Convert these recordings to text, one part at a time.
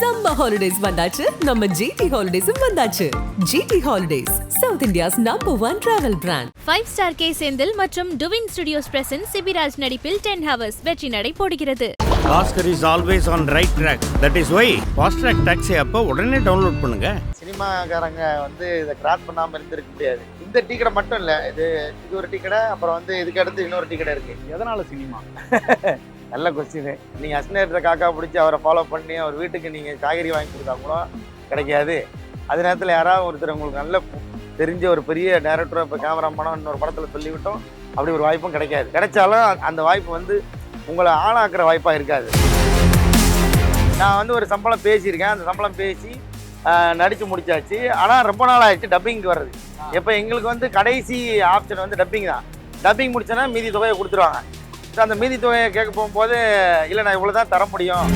Summer holidays வந்தாச்சு, நம்ம GT Holidays வந்தாச்சு. GT Holidays, South India's #1 travel brand. 5-star K Senthil மற்றும் டுவின் ஸ்டுடியோஸ் பிரசன்ட் சிபிராஜ் நடிப்பில் 10 hours வெற்றி நடை போடுகிறது. Oscar is always on right track. That is why Fast Track Taxi அப்போ உடனே டவுன்லோட் பண்ணுங்க. சினிமாக்காரங்க வந்து இதை கிராஸ் பண்ணாமல் இருந்திருக்க முடியாது. இந்த டீ கடை மட்டும் இல்லை, இது ஒரு டீ கடை, அப்புறம் வந்து இதுக்கு அடுத்து இன்னொரு டீ கடை இருக்கு. எதனால சினிமா? நல்ல கொஸ்டின். நீங்கள் அஸ்னேட்டரை காக்கா பிடிச்சி அவரை ஃபாலோ பண்ணி அவர் வீட்டுக்கு நீங்கள் காய்கறி வாங்கி கொடுத்தா கூட கிடைக்காது. அதே நேரத்தில் யாராவது ஒருத்தர் உங்களுக்கு நல்ல தெரிஞ்ச ஒரு பெரிய டேரக்டரோ இப்போ கேமராமேனோ இன்னொரு படத்தில் சொல்லிவிட்டோம், அப்படி ஒரு வாய்ப்பும் கிடைக்காது. கிடைச்சாலும் அந்த வாய்ப்பு வந்து உங்களை ஆளாக்குற வாய்ப்பாக இருக்காது. நான் வந்து ஒரு சம்பளம் பேசியிருக்கேன், அந்த சம்பளம் பேசி நடித்து முடிச்சாச்சு. ஆனால் ரொம்ப நாள் ஆயிடுச்சு டப்பிங்க்கு வர்றது. இப்போ எங்களுக்கு வந்து கடைசி ஆப்ஷன் வந்து டப்பிங் தான். டப்பிங் முடிச்சோன்னா மீதி தொகையை கொடுத்துருவாங்க. அந்த மீதி தொகையை கேட்க போகும்போது இல்லை நான் இவ்வளோ தான் தர முடியும்.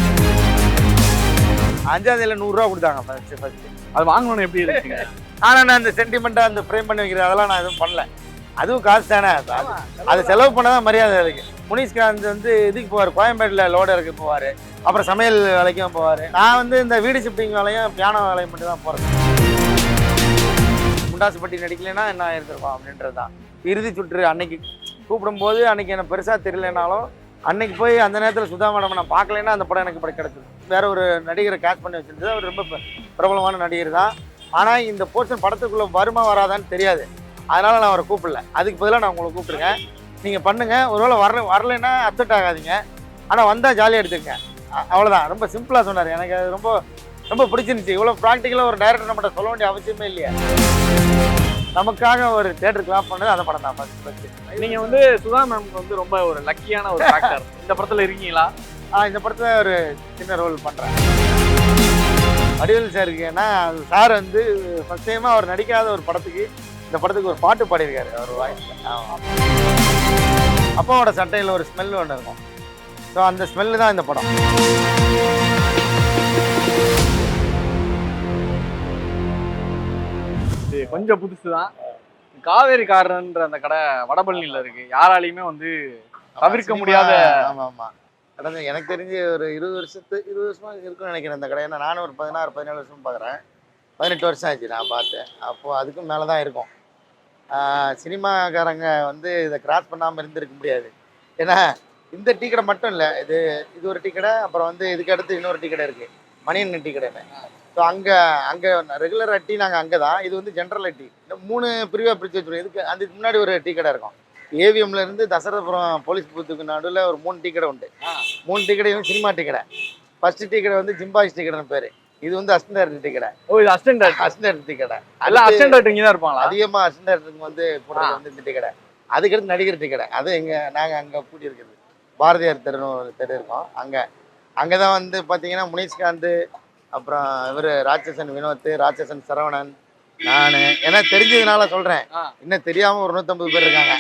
5ஆம் தேதியில் 100 ரூபா கொடுத்தாங்க ஃபஸ்ட்டு. அது வாங்கணும்னு எப்படி இருக்குங்க? ஆனால் நான் அந்த சென்டிமெண்ட்டாக அந்த ஃப்ரேம் பண்ணி வைக்கிறது அதெல்லாம் நான் எதுவும் பண்ணல. அதுவும் காசு தானே, அதை செலவு பண்ண தான் மரியாதை அதுக்கு. முனிஷ்காந்த் வந்து இதுக்கு போவார், கோயம்பேட்டில் லோடு இறக்க போவார், அப்புறம் சமையல் வேலைக்கும் போவார். நான் வந்து இந்த வீடு ஷிஃப்டிங் வேலையும் பியானோ வேலையும் மட்டும் தான் போகிறேன். முண்டாசுப்பட்டி நடிக்கலைன்னா என்ன இருந்திருக்கோம் அப்படின்றது தான். இறுதி சுற்று அன்னைக்கு கூப்பிடும்போது அன்னைக்கு எனக்கு பெருசாக தெரியலனாலும் அன்னைக்கு போய் அந்த நேரத்தில் சுதா மேடம் நான் பார்க்கலைன்னா அந்த படம் எனக்கு படம் கிடச்சிது. வேற ஒரு நடிகரை கேட்ச் பண்ணி வச்சுருந்தது. அவர் ரொம்ப பிரபலமான நடிகர் தான். ஆனால் இந்த போர்ஷன் படத்துக்குள்ளே வருமா வராதான்னு தெரியாது. அதனால் நான் அவரை கூப்பிடல. அதுக்கு பதிலாக நான் உங்களை கூப்பிட்ருக்கேன், நீங்கள் பண்ணுங்கள். ஒருவேளை வரலைன்னா அப்செட் ஆகாதீங்க, ஆனால் வந்தால் ஜாலியாக எடுத்துக்கங்க. அவ்வளோதான். ரொம்ப சிம்பிளாக சொன்னார். எனக்கு அது ரொம்ப ரொம்ப பிடிச்சிருந்துச்சு. இவ்வளோ ப்ராக்டிக்கலாக ஒரு டைரக்டர் நம்மகிட்ட சொல்ல வேண்டிய அவசியமே இல்லையா. நமக்காக ஒரு தியேட்டர் கிளாப் பண்ணது அந்த படம் தான் ஃபர்ஸ்ட். நீங்கள் வந்து சுதா மேம்க்கு வந்து ரொம்ப ஒரு லக்கியான ஒரு ஆக்டர். இந்த படத்தில் இருக்கீங்களா? இந்த படத்தில் ஒரு சின்ன ரோல் பண்ணுறேன். வடிவேல் சார் இருக்கேன்னா சார் வந்து ஃபர்ஸ்ட் டைமாக அவர் நடிக்காத ஒரு படத்துக்கு இந்த படத்துக்கு ஒரு பாட்டு பாடியிருக்காரு அவர் வாய்ஸில். அப்பாவோட சட்டையில் ஒரு ஸ்மெல் ஒன்று இருக்கும். ஸோ அந்த ஸ்மெல்லு தான் இந்த படம். கொஞ்சம் புதுசு தான். காவேரி காரன்ற அந்த கடை வடபழனியில் இருக்கு. யாராலையுமே வந்து தவிர்க்க முடியாத. ஆமாம் ஆமாம். கடந்த எனக்கு தெரிஞ்சு ஒரு 20 வருஷமா இருக்குன்னு நினைக்கிறேன் அந்த கடை. ஏன்னா நானும் ஒரு 16-17 வருஷம் பார்க்குறேன். 18 வருஷம் ஆச்சு நான் பார்த்தேன். அப்போது அதுக்கும் மேலே தான் இருக்கும். சினிமாக்காரங்க வந்து இதை கிராஸ் பண்ணாமல் இருந்திருக்க முடியாது. ஏன்னா இந்த டீ கடை மட்டும் இல்லை, இது ஒரு டீ கடை, அப்புறம் வந்து இதுக்கு அடுத்து இன்னொரு டீ கடை இருக்குது, மணியன் டீ கடைன்னு. ஸோ அங்கே ரெகுலர் டீ நாங்கள் அங்கே தான். இது வந்து ஜென்ரல் டீ. 3 பிரிவாக பிரித்து வச்சுருவோம். இதுக்கு அதுக்கு முன்னாடி ஒரு டீ கடை இருக்கும். ஏவிஎம்லேருந்து தசரதபுரம் போலீஸ் பூத்துக்கு நடுவில் ஒரு 3 டீ கடை உண்டு. 3 டீ கடையும் சினிமா டீ கடை. ஃபர்ஸ்ட் டீ கடை வந்து ஜிம்பாய்ஸ் டீ கடைன்னு பேர். இது வந்து அசிஸ்டன்ட் டீ கடை. ஓ, இது அசிஸ்டன்ட் டீ கடை. எல்லாம் அசிஸ்டன்ட் இங்கே தான் இருப்பாங்களா? அதிகமாக அசிஸ்டன்ட் வந்து போடுறது வந்து இந்த டீ கடை. அதுக்கடுத்து நடிகர் டீ கடை. அது நாங்கள் அங்கே கூட்டி இருக்குது. பாரதியார் தெருன்னு ஒரு தெரு இருக்கோம். அங்கே தான் வந்து பார்த்தீங்கன்னா முனிஷ்காந்த், அப்புறம் இவர் ராட்சசன் வினோத், ராட்சசன் சரவணன், நான் ஏன்னா தெரிஞ்சதுனால சொல்கிறேன். இன்னும் தெரியாமல் ஒரு 150 பேர் இருக்காங்க.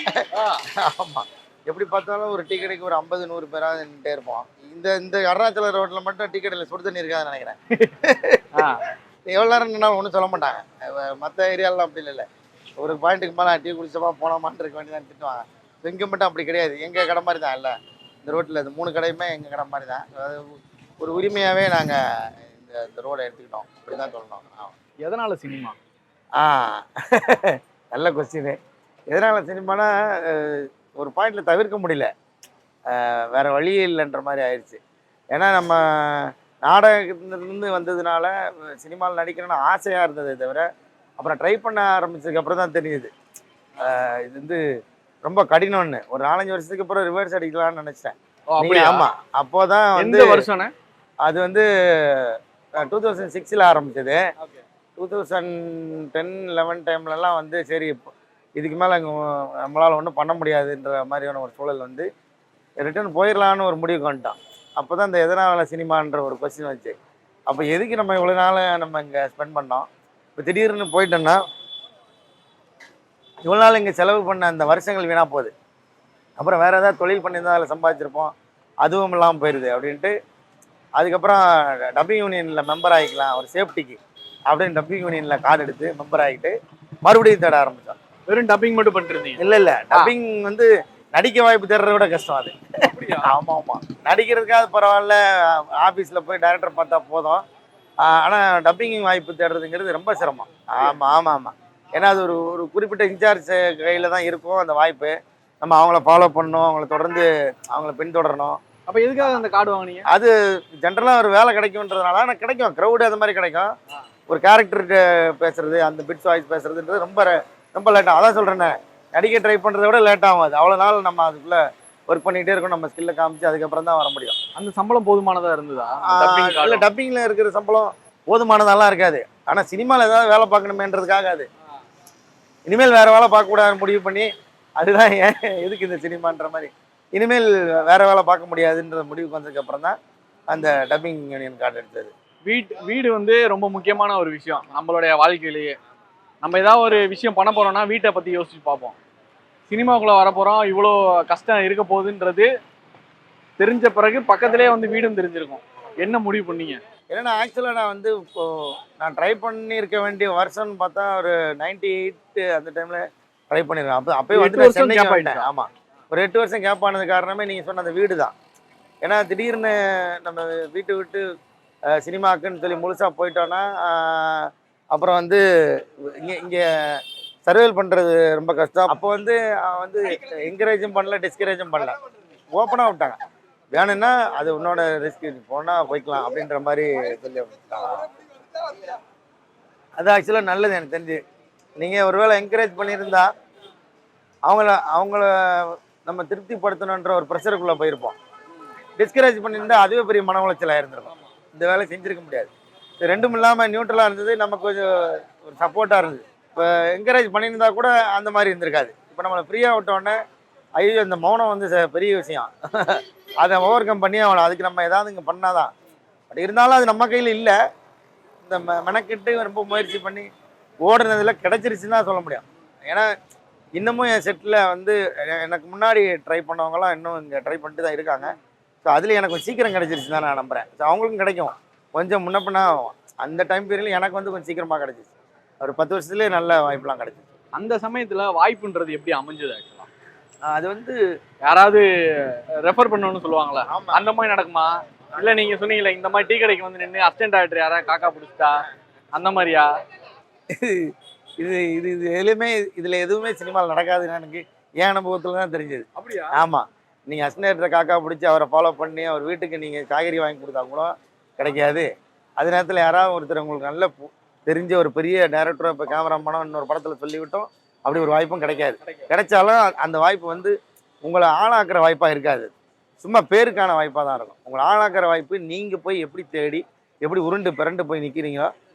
ஆமாம். எப்படி பார்த்தாலும் ஒரு டீ கடைக்கு ஒரு 50-100 பேராக நின்றுட்டே இருப்போம். இந்த அருணாச்சல ரோட்டில் மட்டும் டீ கடையில் சுடு தண்ணி இருக்காதுன்னு நினைக்கிறேன். எவ்வளோ நேரம் நின்னாலும் ஒன்றும் சொல்ல மாட்டாங்க. மற்ற ஏரியாலாம் அப்படி இல்லை. ஒரு பாயிண்ட்டுக்கு மேலே டீ குடிச்சப்பா போனோமான்னு இருக்க வேண்டியதான் திட்டுவாங்க. இங்கே மட்டும் அப்படி கிடையாது. எங்கள் கடை மாதிரி தான். இல்லை, இந்த ரோட்டில் இது 3 கடையுமே எங்கள் கடை மாதிரி தான். அதாவது ஒரு உரிமையாகவே நாங்கள் இந்த ரோடை எடுத்துக்கிட்டோம். அப்படி தான் சொல்லணும். எதனால சினிமா? நல்ல கொஸ்டின். எதனால சினிமானா ஒரு பாயிண்டில் தவிர்க்க முடியல, வேறு வழியே இல்லைன்ற மாதிரி ஆயிடுச்சு. ஏன்னா நம்ம நாடகத்திலிருந்து வந்ததுனால சினிமாவில் நடிக்கணும்னு ஆசையாக இருந்ததே தவிர, அப்புறம் ட்ரை பண்ண ஆரம்பிச்சதுக்கு அப்புறம் தான் தெரியுது இது வந்து ரொம்ப கடினம்னு. ஒரு 4-5 வருஷத்துக்கு அப்புறம் ரிவர்ஸ் அடிக்கலாம்னு நினச்சிட்டேன். ஆமாம். அப்போ தான் வந்து வருஷம் அது வந்து 2006 ஆரம்பிச்சது. 2010-11 டைம்லலாம் வந்து சரி இதுக்கு மேலே நம்மளால் ஒன்றும் பண்ண முடியாதுன்ற மாதிரியான ஒரு சூழல் வந்து ரிட்டர்ன் போயிடலான்னு ஒரு முடிவுக்கு வந்துட்டோம். அப்போ தான் இந்த எதனால சினிமான்ற ஒரு கொஸ்டின் வச்சு, அப்போ எதுக்கு நம்ம இவ்வளோ நாள் நம்ம இங்கே ஸ்பெண்ட் பண்ணோம், இப்போ திடீர்னு போயிட்டோன்னா இவ்வளோ நாள் இங்கே செலவு பண்ண அந்த வருஷங்கள் வீணாக போகுது. அப்புறம் வேறு ஏதாவது தொழில் பண்ணியிருந்தால் அதில் சம்பாதிச்சிருப்போம், அதுவும் இல்லாமல் போயிடுது அப்படின்ட்டு அதுக்கப்புறம் டப்பிங் யூனியனில் மெம்பர் ஆகிக்கலாம் ஒரு சேஃப்டிக்கு அப்படின்னு டப்பிங் யூனியனில் கார்டு எடுத்து மெம்பர் ஆகிட்டு மறுபடியும் தேட ஆரம்பித்தோம். வெறும் டப்பிங் மட்டும் பண்ணிருந்தீங்க? இல்லை, டப்பிங் வந்து நடிக்க வாய்ப்பு தேடுறத விட கஷ்டம் அது. ஆமாம். நடிக்கிறதுக்காக பரவாயில்ல, ஆஃபீஸில் போய் டைரக்டர் பார்த்தா போதும். ஆனால் டப்பிங் வாய்ப்பு தேடுறதுங்கிறது ரொம்ப சிரமம். ஆமாம் ஆமாம் ஆமாம். ஏன்னா அது ஒரு ஒரு குறிப்பிட்ட இன்சார்ஜ் கையில் தான் இருக்கும் அந்த வாய்ப்பு. நம்ம அவங்கள ஃபாலோ பண்ணணும், அவங்கள தொடர்ந்து அவங்கள பின்தொடரணும். அப்ப எதுக்காக அந்த கார்டு வாங்குனீங்க? அது ஜென்ரலாக ஒரு வேலை கிடைக்கும்ன்றதுனால ஆனால் கிடைக்கும், க்ரௌடு அந்த மாதிரி கிடைக்கும். ஒரு கேரக்டருக்கு பேசுறது, அந்த பிட்ஸ் வாய்ஸ் பேசுறதுன்றது ரொம்ப ரொம்ப லேட்டாகும். அதான் சொல்கிறேன்னே, நடிக்க ட்ரை பண்ணுறத விட லேட் ஆகும். அது அவ்வளோ நாள் நம்ம அதுக்குள்ளே ஒர்க் பண்ணிகிட்டே இருக்கணும், நம்ம ஸ்கில்லை காமிச்சு அதுக்கப்புறம் தான் வர முடியும். அந்த சம்பளம் போதுமானதா இருந்ததா? இல்லை, டப்பிங்கில் இருக்கிற சம்பளம் போதுமானதெல்லாம் இருக்காது. ஆனால் சினிமாவில் ஏதாவது வேலை பார்க்கணுமேன்றதுக்காக அது இனிமேல் வேறு வேலை பார்க்கக்கூடாதுன்னு முடிவு பண்ணி, அதுதான் ஏன் எதுக்கு இந்த சினிமான்ற மாதிரி இனிமேல் வேறு வேலை பார்க்க முடியாதுன்ற முடிவுக்கு வந்ததுக்கப்புறம் தான் அந்த டப்பிங் யூனியன் கார்டு எடுத்தது. வீடு வந்து ரொம்ப முக்கியமான ஒரு விஷயம் நம்மளுடைய வாழ்க்கையிலேயே. நம்ம ஏதாவது ஒரு விஷயம் பண்ண போறோம்னா வீட்டை பற்றி யோசிச்சு பார்ப்போம். சினிமாக்குள்ளே வர போகிறோம், இவ்வளோ கஷ்டம் இருக்க போகுதுன்றது தெரிஞ்ச பிறகு பக்கத்துலேயே வந்து வீடும் தெரிஞ்சிருக்கும். என்ன முடிவு பண்ணீங்க? ஏன்னா ஆக்சுவலாக நான் வந்து நான் ட்ரை பண்ணியிருக்க வேண்டிய வருஷம்னு பார்த்தா ஒரு 98 அந்த டைமில் ட்ரை பண்ணியிருக்கேன். அப்போயே வந்து சென்னை கேப் ஆகிட்டேன். ஆமாம், ஒரு 8 வருஷம் கேப் ஆனது காரணமே நீங்கள் சொன்ன அந்த வீடு தான். ஏன்னா திடீர்னு நம்ம வீட்டை விட்டு சினிமாக்குன்னு சொல்லி முழுசாக போயிட்டோன்னா அப்புறம் வந்து இங்கே சர்வேல் பண்ணுறது ரொம்ப கஷ்டம். அப்போ வந்து என்கரேஜும் பண்ணல, டிஸ்கரேஜும் பண்ணல, ஓப்பனாக விட்டாங்க. வேணும்னா அது உன்னோட ரிஸ்க், போனால் போய்க்கலாம் அப்படின்ற மாதிரி சொல்லி விட்டாங்க. அது ஆக்சுவலாக நல்லது எனக்கு தெரிஞ்சு. நீங்கள் ஒருவேளை என்கரேஜ் பண்ணியிருந்தா அவங்கள நம்ம திருப்திப்படுத்தணுன்ற ஒரு ப்ரெஷருக்குள்ளே போயிருப்போம். டிஸ்கரேஜ் பண்ணியிருந்தால் அதுவே பெரிய மன உளைச்சலாக இருந்திருக்கும், இந்த வேலை செஞ்சுருக்க முடியாது. இது ரெண்டும் இல்லாமல் நியூட்ரலாக இருந்தது, நமக்கு கொஞ்சம் ஒரு சப்போர்ட்டாக இருந்தது. இப்போ என்கரேஜ் பண்ணியிருந்தா கூட அந்த மாதிரி இருந்திருக்காது. இப்போ நம்மளை ஃப்ரீயாக விட்டோடனே ஐயோ இந்த மௌனம் வந்து பெரிய விஷயம், அதை ஓவர் கம் பண்ணி அவனை அதுக்கு நம்ம ஏதாவது இங்கே பண்ணாதான். பட் இருந்தாலும் அது நம்ம கையில் இல்லை. இந்த மெனக்கிட்டு ரொம்ப முயற்சி பண்ணி ஓடுனதில் கிடச்சிருச்சுன்னு தான் சொல்ல முடியும். ஏன்னா இன்னமும் என் செட்டில் வந்து எனக்கு முன்னாடி ட்ரை பண்ணவங்களாம் இன்னும் இங்கே ட்ரை பண்ணிட்டு தான் இருக்காங்க. ஸோ அதில் எனக்கு கொஞ்சம் சீக்கிரம் கிடச்சிருச்சு தான் நான் நம்புகிறேன். ஸோ அவங்களுக்கும் கிடைக்கும் கொஞ்சம் முன்னப்பின்னா. அந்த டைம் பீரியடில் எனக்கு வந்து கொஞ்சம் சீக்கிரமாக கிடச்சிச்சு. ஒரு 10 வருஷத்துலேயே நல்ல வாய்ப்புலாம் கிடச்சிச்சு. அந்த சமயத்தில் வாய்ப்புன்றது எப்படி அமைஞ்சது? ஆக்சுவலாக அது வந்து யாராவது ரெஃபர் பண்ணணும்னு சொல்லுவாங்களா, அந்த மாதிரி நடக்குமா? இல்லை நீங்கள் சொன்னீங்களே இந்த மாதிரி டீ கடைக்கு வந்து நின்று அசிஸ்டன்ட் டைரக்டர் யாராவது காக்கா பிடிச்சிட்டா அந்த மாதிரியா? இது எதுவுமே இதில் எதுவுமே சினிமாவில் நடக்காதுன்னு எனக்கு என் அனுபவத்தில் தான் தெரிஞ்சது. அப்படியா? ஆமாம், நீங்கள் அசிஸ்டன்ட் டைரக்டரை காக்கா பிடிச்சி அவரை ஃபாலோ பண்ணி அவர் வீட்டுக்கு நீங்கள் காய்கறி வாங்கி கொடுத்தா கூட கிடைக்காது. அது நேரத்தில் யாராவது ஒருத்தர் உங்களுக்கு நல்ல தெரிஞ்ச ஒரு பெரிய டைரக்டரோ இப்போ கேமராமேனோ இன்னொரு படத்தில் சொல்லிவிட்டோம், அப்படி ஒரு வாய்ப்பும் கிடைக்காது. கிடைச்சாலும் அந்த வாய்ப்பு வந்து உங்களை ஆளாக்குற வாய்ப்பாக இருக்காது, சும்மா பேருக்கான வாய்ப்பாக தான் இருக்கும். உங்களை ஆளாக்குற வாய்ப்பு நீங்கள் போய் எப்படி தேடி எப்படி உருண்டு பிறண்டு போய் நிற்கிறீங்களோ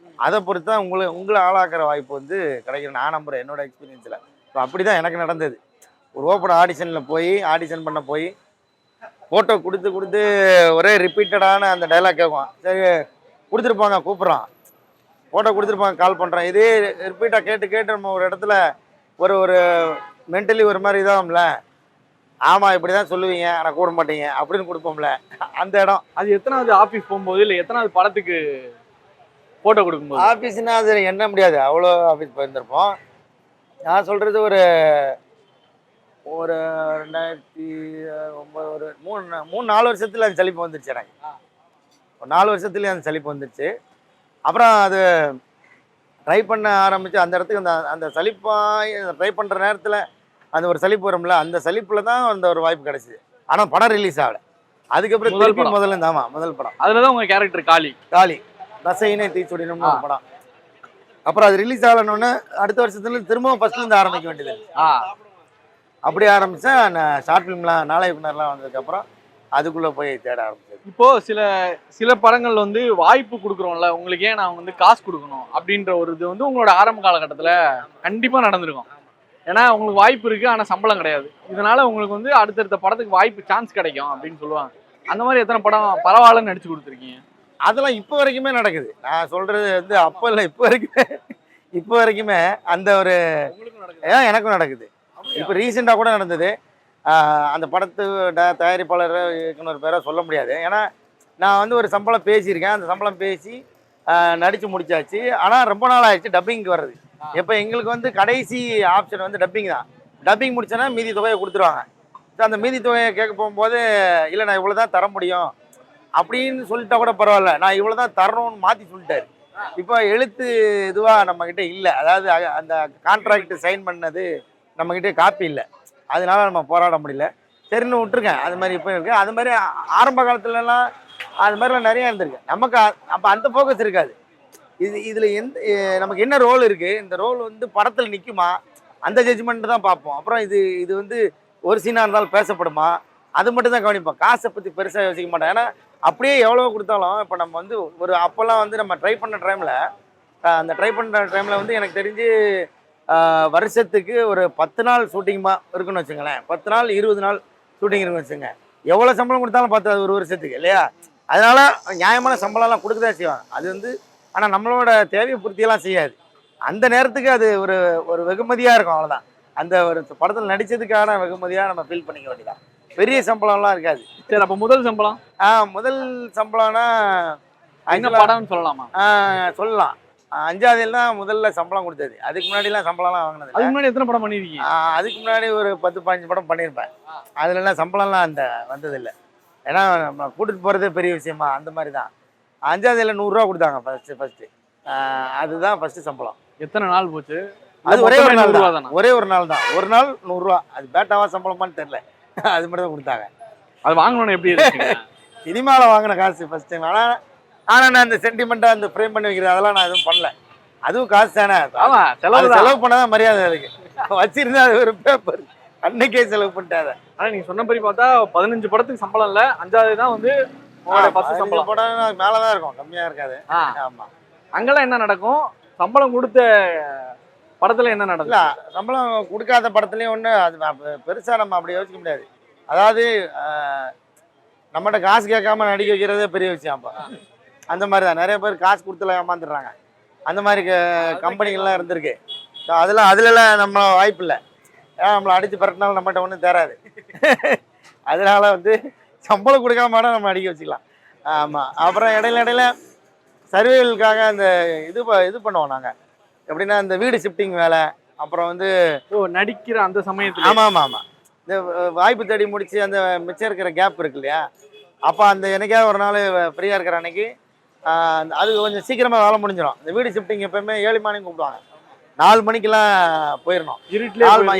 அதை பொறுத்து தான் உங்களை ஆளாக்குற வாய்ப்பு வந்து கிடைக்கும் நான் நம்புகிறேன், என்னோட எக்ஸ்பீரியன்ஸில். ஸோ அப்படி தான் எனக்கு நடந்தது. ஒரு ஓப்பன் ஆடிஷனில் போய் ஆடிஷன் பண்ண போய் ஃபோட்டோ கொடுத்து ஒரே ரிப்பீட்டடான அந்த டைலாக் கேட்கும். சரி கொடுத்துருப்பாங்க, கூப்பிட்றான், ஃபோட்டோ கொடுத்துருப்பாங்க, கால் பண்ணுறேன், இதே ரிப்பீட்டாக கேட்டு நம்ம ஒரு இடத்துல ஒரு மென்டலி ஒரு மாதிரி இதாகும்ல. ஆமாம் இப்படி தான் சொல்லுவீங்க ஆனால் கூட மாட்டீங்க அப்படின்னு கொடுப்போம்ல அந்த இடம். அது எத்தனாவது ஆஃபீஸ் போகும்போது இல்லை எத்தனாவது படத்துக்கு ஃபோட்டோ கொடுக்கும்போது? ஆஃபீஸ்னால் அது எண்ண முடியாது, அவ்வளோ ஆஃபீஸ் போயிருந்திருப்போம். நான் சொல்கிறது ஒரு 2009 ஒரு 3-4 வருஷத்தில் அந்த சலிப்பு வந்துருச்சு எனக்கு. ஒரு 4 வருஷத்துலேயே அந்த சலிப்பு வந்துருச்சு. அப்புறம் அது ட்ரை பண்ண ஆரம்பித்து அந்த இடத்துக்கு அந்த சலிப்பாக ட்ரை பண்ணுற நேரத்தில் அந்த ஒரு சலிப்பு வரும்ல, அந்த சலிப்பில் தான் அந்த ஒரு வாய்ப்பு கிடச்சிது. ஆனால் படம் ரிலீஸ் ஆகலை. அதுக்கப்புறம் முதல் படம் அதில் தான் உங்கள் கேரக்டர் காளி ரசையினை தீச்சுடினும்னு ஒரு படம். அப்புறம் அது ரிலீஸ் ஆகலன்னொன்னே அடுத்த வருஷத்துல திரும்பவும் ஃபர்ஸ்ட்லேருந்து ஆரம்பிக்க வேண்டியது. அப்படி ஆரம்பித்தேன். நான் ஷார்ட் ஃபிலிம்லாம் நாளைய பின்னர்லாம் வந்ததுக்கப்புறம் அதுக்குள்ளே போய் தேட ஆரம்பிச்சது. இப்போது சில படங்கள் வந்து வாய்ப்பு கொடுக்குறோம்ல, உங்களுக்கு ஏன் நான் வந்து காசு கொடுக்கணும் அப்படின்ற ஒரு இது வந்து உங்களோட ஆரம்ப காலகட்டத்தில் கண்டிப்பாக நடந்திருக்கும். ஏன்னா உங்களுக்கு வாய்ப்பு இருக்குது ஆனால் சம்பளம் கிடையாது, இதனால் உங்களுக்கு வந்து அடுத்தடுத்த படத்துக்கு வாய்ப்பு சான்ஸ் கிடைக்கும் அப்படின்னு சொல்லுவாங்க. அந்த மாதிரி எத்தனை படம் பரவாயில்லன்னு நடிச்சு கொடுத்துருக்கீங்க? அதெல்லாம் இப்போ வரைக்குமே நடக்குது. நான் சொல்கிறது வந்து அப்போ இல்லை, இப்போ வரைக்குமே அந்த ஒரு எனக்கும் நடக்குது. இப்போ ரீசெண்டாக கூட நடந்தது. அந்த படத்து தயாரிப்பாளர் இயக்குனர் பேரை சொல்ல முடியாது. ஏன்னா நான் வந்து ஒரு சம்பளம் பேசியிருக்கேன், அந்த சம்பளம் பேசி நடித்து முடிச்சாச்சு. ஆனால் ரொம்ப நாள் ஆயிடுச்சு டப்பிங்க்கு வர்றது. இப்போ எங்களுக்கு வந்து கடைசி ஆப்ஷன் வந்து டப்பிங் தான். டப்பிங் முடிச்சோன்னா மீதி தொகையை கொடுத்துருவாங்க. ஸோ அந்த மீதி தொகையை கேட்க போகும்போது இல்லை நான் இவ்வளோ தான் தர முடியும் அப்படின்னு சொல்லிட்டா கூட பரவாயில்ல, நான் இவ்வளோ தான் தரணும்னு மாற்றி சொல்லிட்டாரு. இப்போ எழுத்து இதுவாக நம்மக்கிட்ட இல்லை, அதாவது அந்த கான்ட்ராக்ட் சைன் பண்ணது நம்மக்கிட்ட காப்பி இல்லை, அதனால நம்ம போராட முடியல. சரின்னு விட்டுருக்கேன். அது மாதிரி இப்போ இருக்குது. அது மாதிரி ஆரம்ப காலத்துலலாம் அது மாதிரிலாம் நிறையா இருந்திருக்கு. நமக்கு அப்போ அந்த ஃபோக்கஸ் இருக்காது. இதில் நமக்கு என்ன ரோல் இருக்குது, இந்த ரோல் வந்து படத்தில் நிற்குமா, அந்த ஜட்ஜ்மெண்ட் தான் பார்ப்போம். அப்புறம் இது வந்து ஒரு சீனாக இருந்தாலும் பேசப்படுமா, அது மட்டும் தான் கவனிப்போம். காசை பற்றி பெருசாக யோசிக்க மாட்டோம். ஏன்னா அப்படியே எவ்வளோ கொடுத்தாலும் இப்போ நம்ம வந்து அப்போல்லாம் வந்து நம்ம ட்ரை பண்ணுற டைமில் வந்து எனக்கு தெரிஞ்சு வருஷத்துக்கு ஒரு 10 நாள் ஷூட்டிங்மா இருக்குன்னு வச்சுங்களேன். 10 நாள் 20 நாள் ஷூட்டிங் இருக்குன்னு வச்சுங்க. எவ்வளோ சம்பளம் கொடுத்தாலும் பார்த்து ஒரு வருஷத்துக்கு இல்லையா? அதனால நியாயமான சம்பளம்லாம் கொடுக்க தான் செய்வாங்க. அது வந்து ஆனால் நம்மளோட தேவையை பூர்த்தியெல்லாம் செய்யாது. அந்த நேரத்துக்கு அது ஒரு வெகுமதியாக இருக்கும், அவ்வளோதான். அந்த ஒரு படத்தில் நடித்ததுக்கான வெகுமதியாக நம்ம ஃபீல் பண்ணிக்க வேண்டியதான். பெரிய சம்பளம்லாம் இருக்காது. சரி, அப்போ முதல் சம்பளம்? முதல் சம்பளம்னா என்ன படம்னு சொல்லலாமா? சொல்லலாம். 5ஆவதுல தான் முதல்ல சம்பளம் கொடுத்தது. அதுக்கு முன்னாடிலாம் சம்பளம்லாம் வாங்கினது. அதுக்கு முன்னாடி எத்தனை படம் பண்ணியிருக்கீங்க? அதுக்கு முன்னாடி ஒரு 10-15 படம் பண்ணியிருப்பேன். அதுலலாம் சம்பளம்லாம் வந்ததில்லை. ஏன்னா நம்ம கூட்டிட்டு போகிறதே பெரிய விஷயமா, அந்த மாதிரி தான். 5ஆவதுல 100 ரூபா கொடுத்தாங்க ஃபஸ்ட்டு. அதுதான் ஃபஸ்ட்டு சம்பளம். எத்தனை நாள் போச்சு? அது ஒரே ஒரு நாள் தான். ஒரே ஒரு நாள் தான். ஒரு நாள் 100 ரூபா. அது பேட்டாவா சம்பளமான்னு தெரியல. அது மட்டும் தான் கொடுத்தாங்க. அது வாங்கணும்னு எப்படி இருக்கு? சினிமாவில் வாங்கின காசு ஃபஸ்ட் டைம். ஆனால் நான் அந்த சென்டிமெண்ட்டாக அந்த ஃப்ரேம் பண்ணி வைக்கிறது அதெல்லாம் நான் எதுவும் பண்ணல. அதுவும் காசு தானே. செலவு பண்ணாதான் மரியாதை. அதுக்கு வச்சிருந்தா அது ஒரு பேப்பர், அன்னைக்கே செலவு பண்ணிட்டாத. ஆனால் நீங்கள் சொன்னபடி பார்த்தா 15 படத்துக்கு சம்பளம் இல்லை, 5ஆவது தான் வந்து ஃபர்ஸ்ட் சம்பளம். படம் மேலே தான் இருக்கும், கம்மியாக இருக்காது. ஆமாம். அங்கெல்லாம் என்ன நடக்கும்? சம்பளம் கொடுத்த படத்தில் என்ன நடக்கும்? இல்லை, சம்பளம் கொடுக்காத படத்துலேயும் ஒன்று அது பெருசாக நம்ம அப்படி யோசிக்க முடியாது. அதாவது நம்மகிட்ட காசு கேட்காம நடிக்க வைக்கிறதே பெரிய விஷயம். அப்போ அந்த மாதிரி தான் நிறைய பேர் காசு கொடுத்துல ஏமாந்துடுறாங்க. அந்த மாதிரி கம்பெனிகள்லாம் இருந்திருக்கு. ஸோ அதுலலாம் நம்ம வாய்ப்பு இல்லை. ஏன்னா நம்மளை அடித்து பரட்டினாலும் நம்மகிட்ட ஒன்றும் தராது. அதனால வந்து சம்பளம் கொடுக்காம நம்ம அடிக்க வச்சுக்கலாம். ஆமாம். அப்புறம் இடையில சர்வேலுக்காக அந்த இது பண்ணுவோம் நாங்கள். எப்படின்னா இந்த வீடு ஷிஃப்டிங் வேலை, அப்புறம் வந்து நடிக்கிற அந்த சமயத்தில். ஆமாம். இந்த வாய்ப்பு தேடி முடிச்சு அந்த மிச்சம் இருக்கிற கேப் இருக்கு இல்லையா, அப்போ அந்த எனக்காவது ஒரு நாள் ஃப்ரீயாக இருக்கிற அன்னைக்கு அது கொஞ்சம் சீக்கிரமாக வேலை முடிஞ்சிடும். இந்த வீடு ஷிஃப்டிங் எப்போயுமே 7 மணிக்கு கூப்பிடுவாங்க. 4 மணிக்கெல்லாம் போயிடணும்.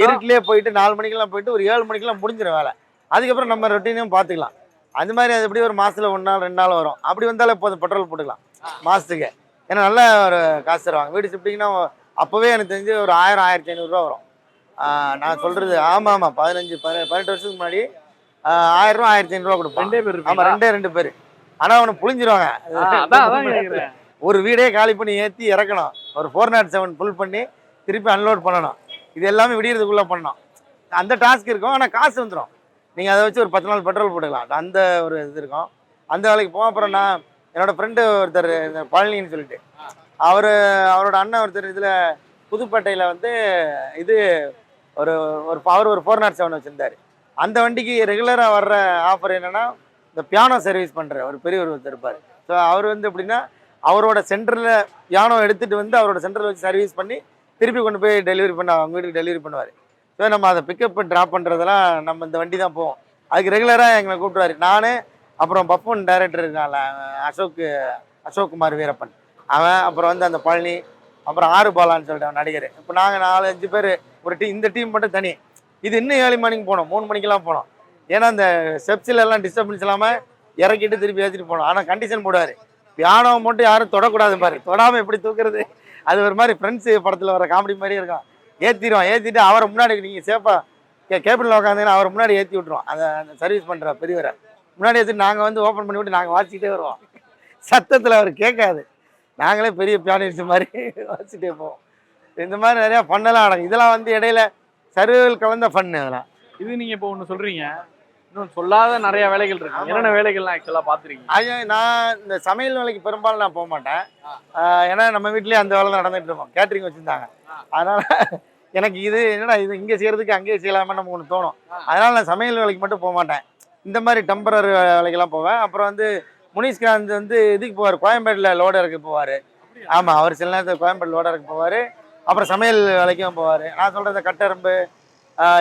இருட்டிலே போயிட்டு 4 மணிக்கெல்லாம் போயிட்டு ஒரு 7 மணிக்கெல்லாம் முடிஞ்சிடும் வேலை. அதுக்கப்புறம் நம்ம ரொட்டீனையும் பார்த்துக்கலாம். அந்த மாதிரி அது எப்படி ஒரு மாதத்தில் 1 நாள் 2 நாள் வரும். அப்படி வந்தாலும் இப்போது பெட்ரோல் போட்டுக்கலாம் மாதத்துக்கு. ஏன்னா நல்ல ஒரு காசு தருவாங்க. வீடு ஷிஃப்டிங்னா அப்போவே எனக்கு தெரிஞ்சு ஒரு 1000-1500 ரூபா வரும். நான் சொல்கிறது ஆமாம் 18 வருஷத்துக்கு முன்னாடி 1000 ரூபா 1500 ரூபா கொடுப்போம். 2 பேர். ஆமாம், 2 பேர். ஆனால் அவனை புழிஞ்சிருவாங்க. ஒரு வீடே காலி பண்ணி ஏற்றி இறக்கணும், ஒரு 407 ஃபுல் பண்ணி திருப்பி அன்லோட் பண்ணணும். இது எல்லாமே விடியறதுக்குள்ளே பண்ணணும். அந்த டாஸ்க் இருக்கும். ஆனால் காசு வந்துடும். நீங்கள் அதை வச்சு ஒரு 10 நாள் பெட்ரோல் போட்டுக்கலாம். அந்த ஒரு இது இருக்கும். அந்த வேலைக்கு போவோம். அப்புறம் நான் என்னோடய ஃப்ரெண்டு ஒருத்தர் இந்த பழனின்னு சொல்லிட்டு அவரோட அண்ணன் ஒருத்தர் இதில் புதுப்பேட்டையில் வந்து இது ஒரு 407 வச்சுருந்தார். அந்த வண்டிக்கு ரெகுலராக வர்ற ஆஃபர் என்னென்னா இந்த பியானோ சர்வீஸ் பண்ணுற ஒரு பெரியவர் ஒருத்தர் இருப்பார். ஸோ அவர் வந்து எப்படின்னா அவரோட சென்டரில் பியானோ எடுத்துகிட்டு வந்து அவரோட சென்டரில் வச்சு சர்வீஸ் பண்ணி திருப்பி கொண்டு போய் டெலிவரி பண்ண அவங்க வீட்டுக்கு டெலிவரி பண்ணுவார். ஸோ நம்ம அதை பிக்கப் ட்ராப் பண்ணுறதெல்லாம் நம்ம இந்த வண்டி தான் போவோம். அதுக்கு ரெகுலராக எங்களை கூப்பிடுவார். நான் அப்புறம் பப்பன் டைரக்டர் இருக்கான்ல அசோக் குமார் வீரப்பன், அவன், அப்புறம் வந்து அந்த பழனி, அப்புறம் ஆறு பாலான்னு சொல்லிட்டு அவன் நடிகர். இப்போ நாங்கள் 4-5 பேர் ஒரு டீம். இந்த டீம் மட்டும் தனி. இது இன்னும் 7 மணிக்கு போனோம், 3 மணிக்கெல்லாம் போனோம். ஏன்னா அந்த ஸ்டெப்ஸில் எல்லாம் டிஸ்டர்பன்ஸ் இல்லாமல் இறக்கிட்டு திருப்பி ஏற்றிட்டு போனோம். ஆனால் கண்டிஷன் போடுவார், பியானோவை மட்டும் யாரும் தொடக்கூடாது பாரு. தொடாமல் எப்படி தூக்குறது? அது ஒரு மாதிரி ஃப்ரெண்ட்ஸு படத்தில் வர காமெடி மாதிரியே இருக்கும். ஏற்றிட்டு அவரை முன்னாடி நீங்கள் சேஃபாக கேபினில் உட்காந்துங்கன்னா அவரை முன்னாடி ஏற்றி விட்ருவோம். அந்த சர்வீஸ் பண்ணுற பெரியவரை முன்னாடி ஏற்றிட்டு நாங்கள் வந்து ஓப்பன் பண்ணி விட்டு நாங்கள் வாசிக்கிட்டே வருவோம். சத்தத்தில் அவர் கேட்காது. நாங்களே பெரிய பியானிஸ்ட் மாதிரி வாசிக்கிட்டே போவோம். இந்த மாதிரி நிறையா ஃபன்னெல்லாம் நடக்கும். இதெல்லாம் வந்து இடையில சர்வேல் கலந்த ஃபன்னு. அதெல்லாம் இது நீங்கள் இப்போ ஒன்று சொல்கிறீங்க, இன்னும் சொல்லாத நிறைய வேலைகள் இருக்கு. என்னென்ன வேலைகள்லாம் ஆக்சுவலாக பார்த்துருக்கீங்க? ஐயா, நான் இந்த சமையல் வேலைக்கு பெரும்பாலும் நான் போக மாட்டேன். ஏன்னா நம்ம வீட்லேயே அந்த வேலை தான் நடந்துகிட்டு இருப்போம். கேட்ரிங் வச்சுருந்தாங்க. அதனால் எனக்கு இது என்னடா இது இங்கே செய்கிறதுக்கு அங்கேயே செய்யலாமே நமக்கு ஒன்று தோணும். அதனால் நான் சமையல் வேலைக்கு மட்டும் போக மாட்டேன். இந்த மாதிரி டெம்பரரி வேலைக்கெல்லாம் போவேன். அப்புறம் வந்து முனிஷ்காந்த் வந்து இதுக்கு போவார், கோயம்பேட்டில் லோடு இறக்க போவார். ஆமாம், அவர் சில நேரத்தில் கோயம்பேடு லோடு இறக்க போவார். அப்புறம் சமையல் வேலைக்கும் போவார். நான் சொல்கிற கட்டெரும்பு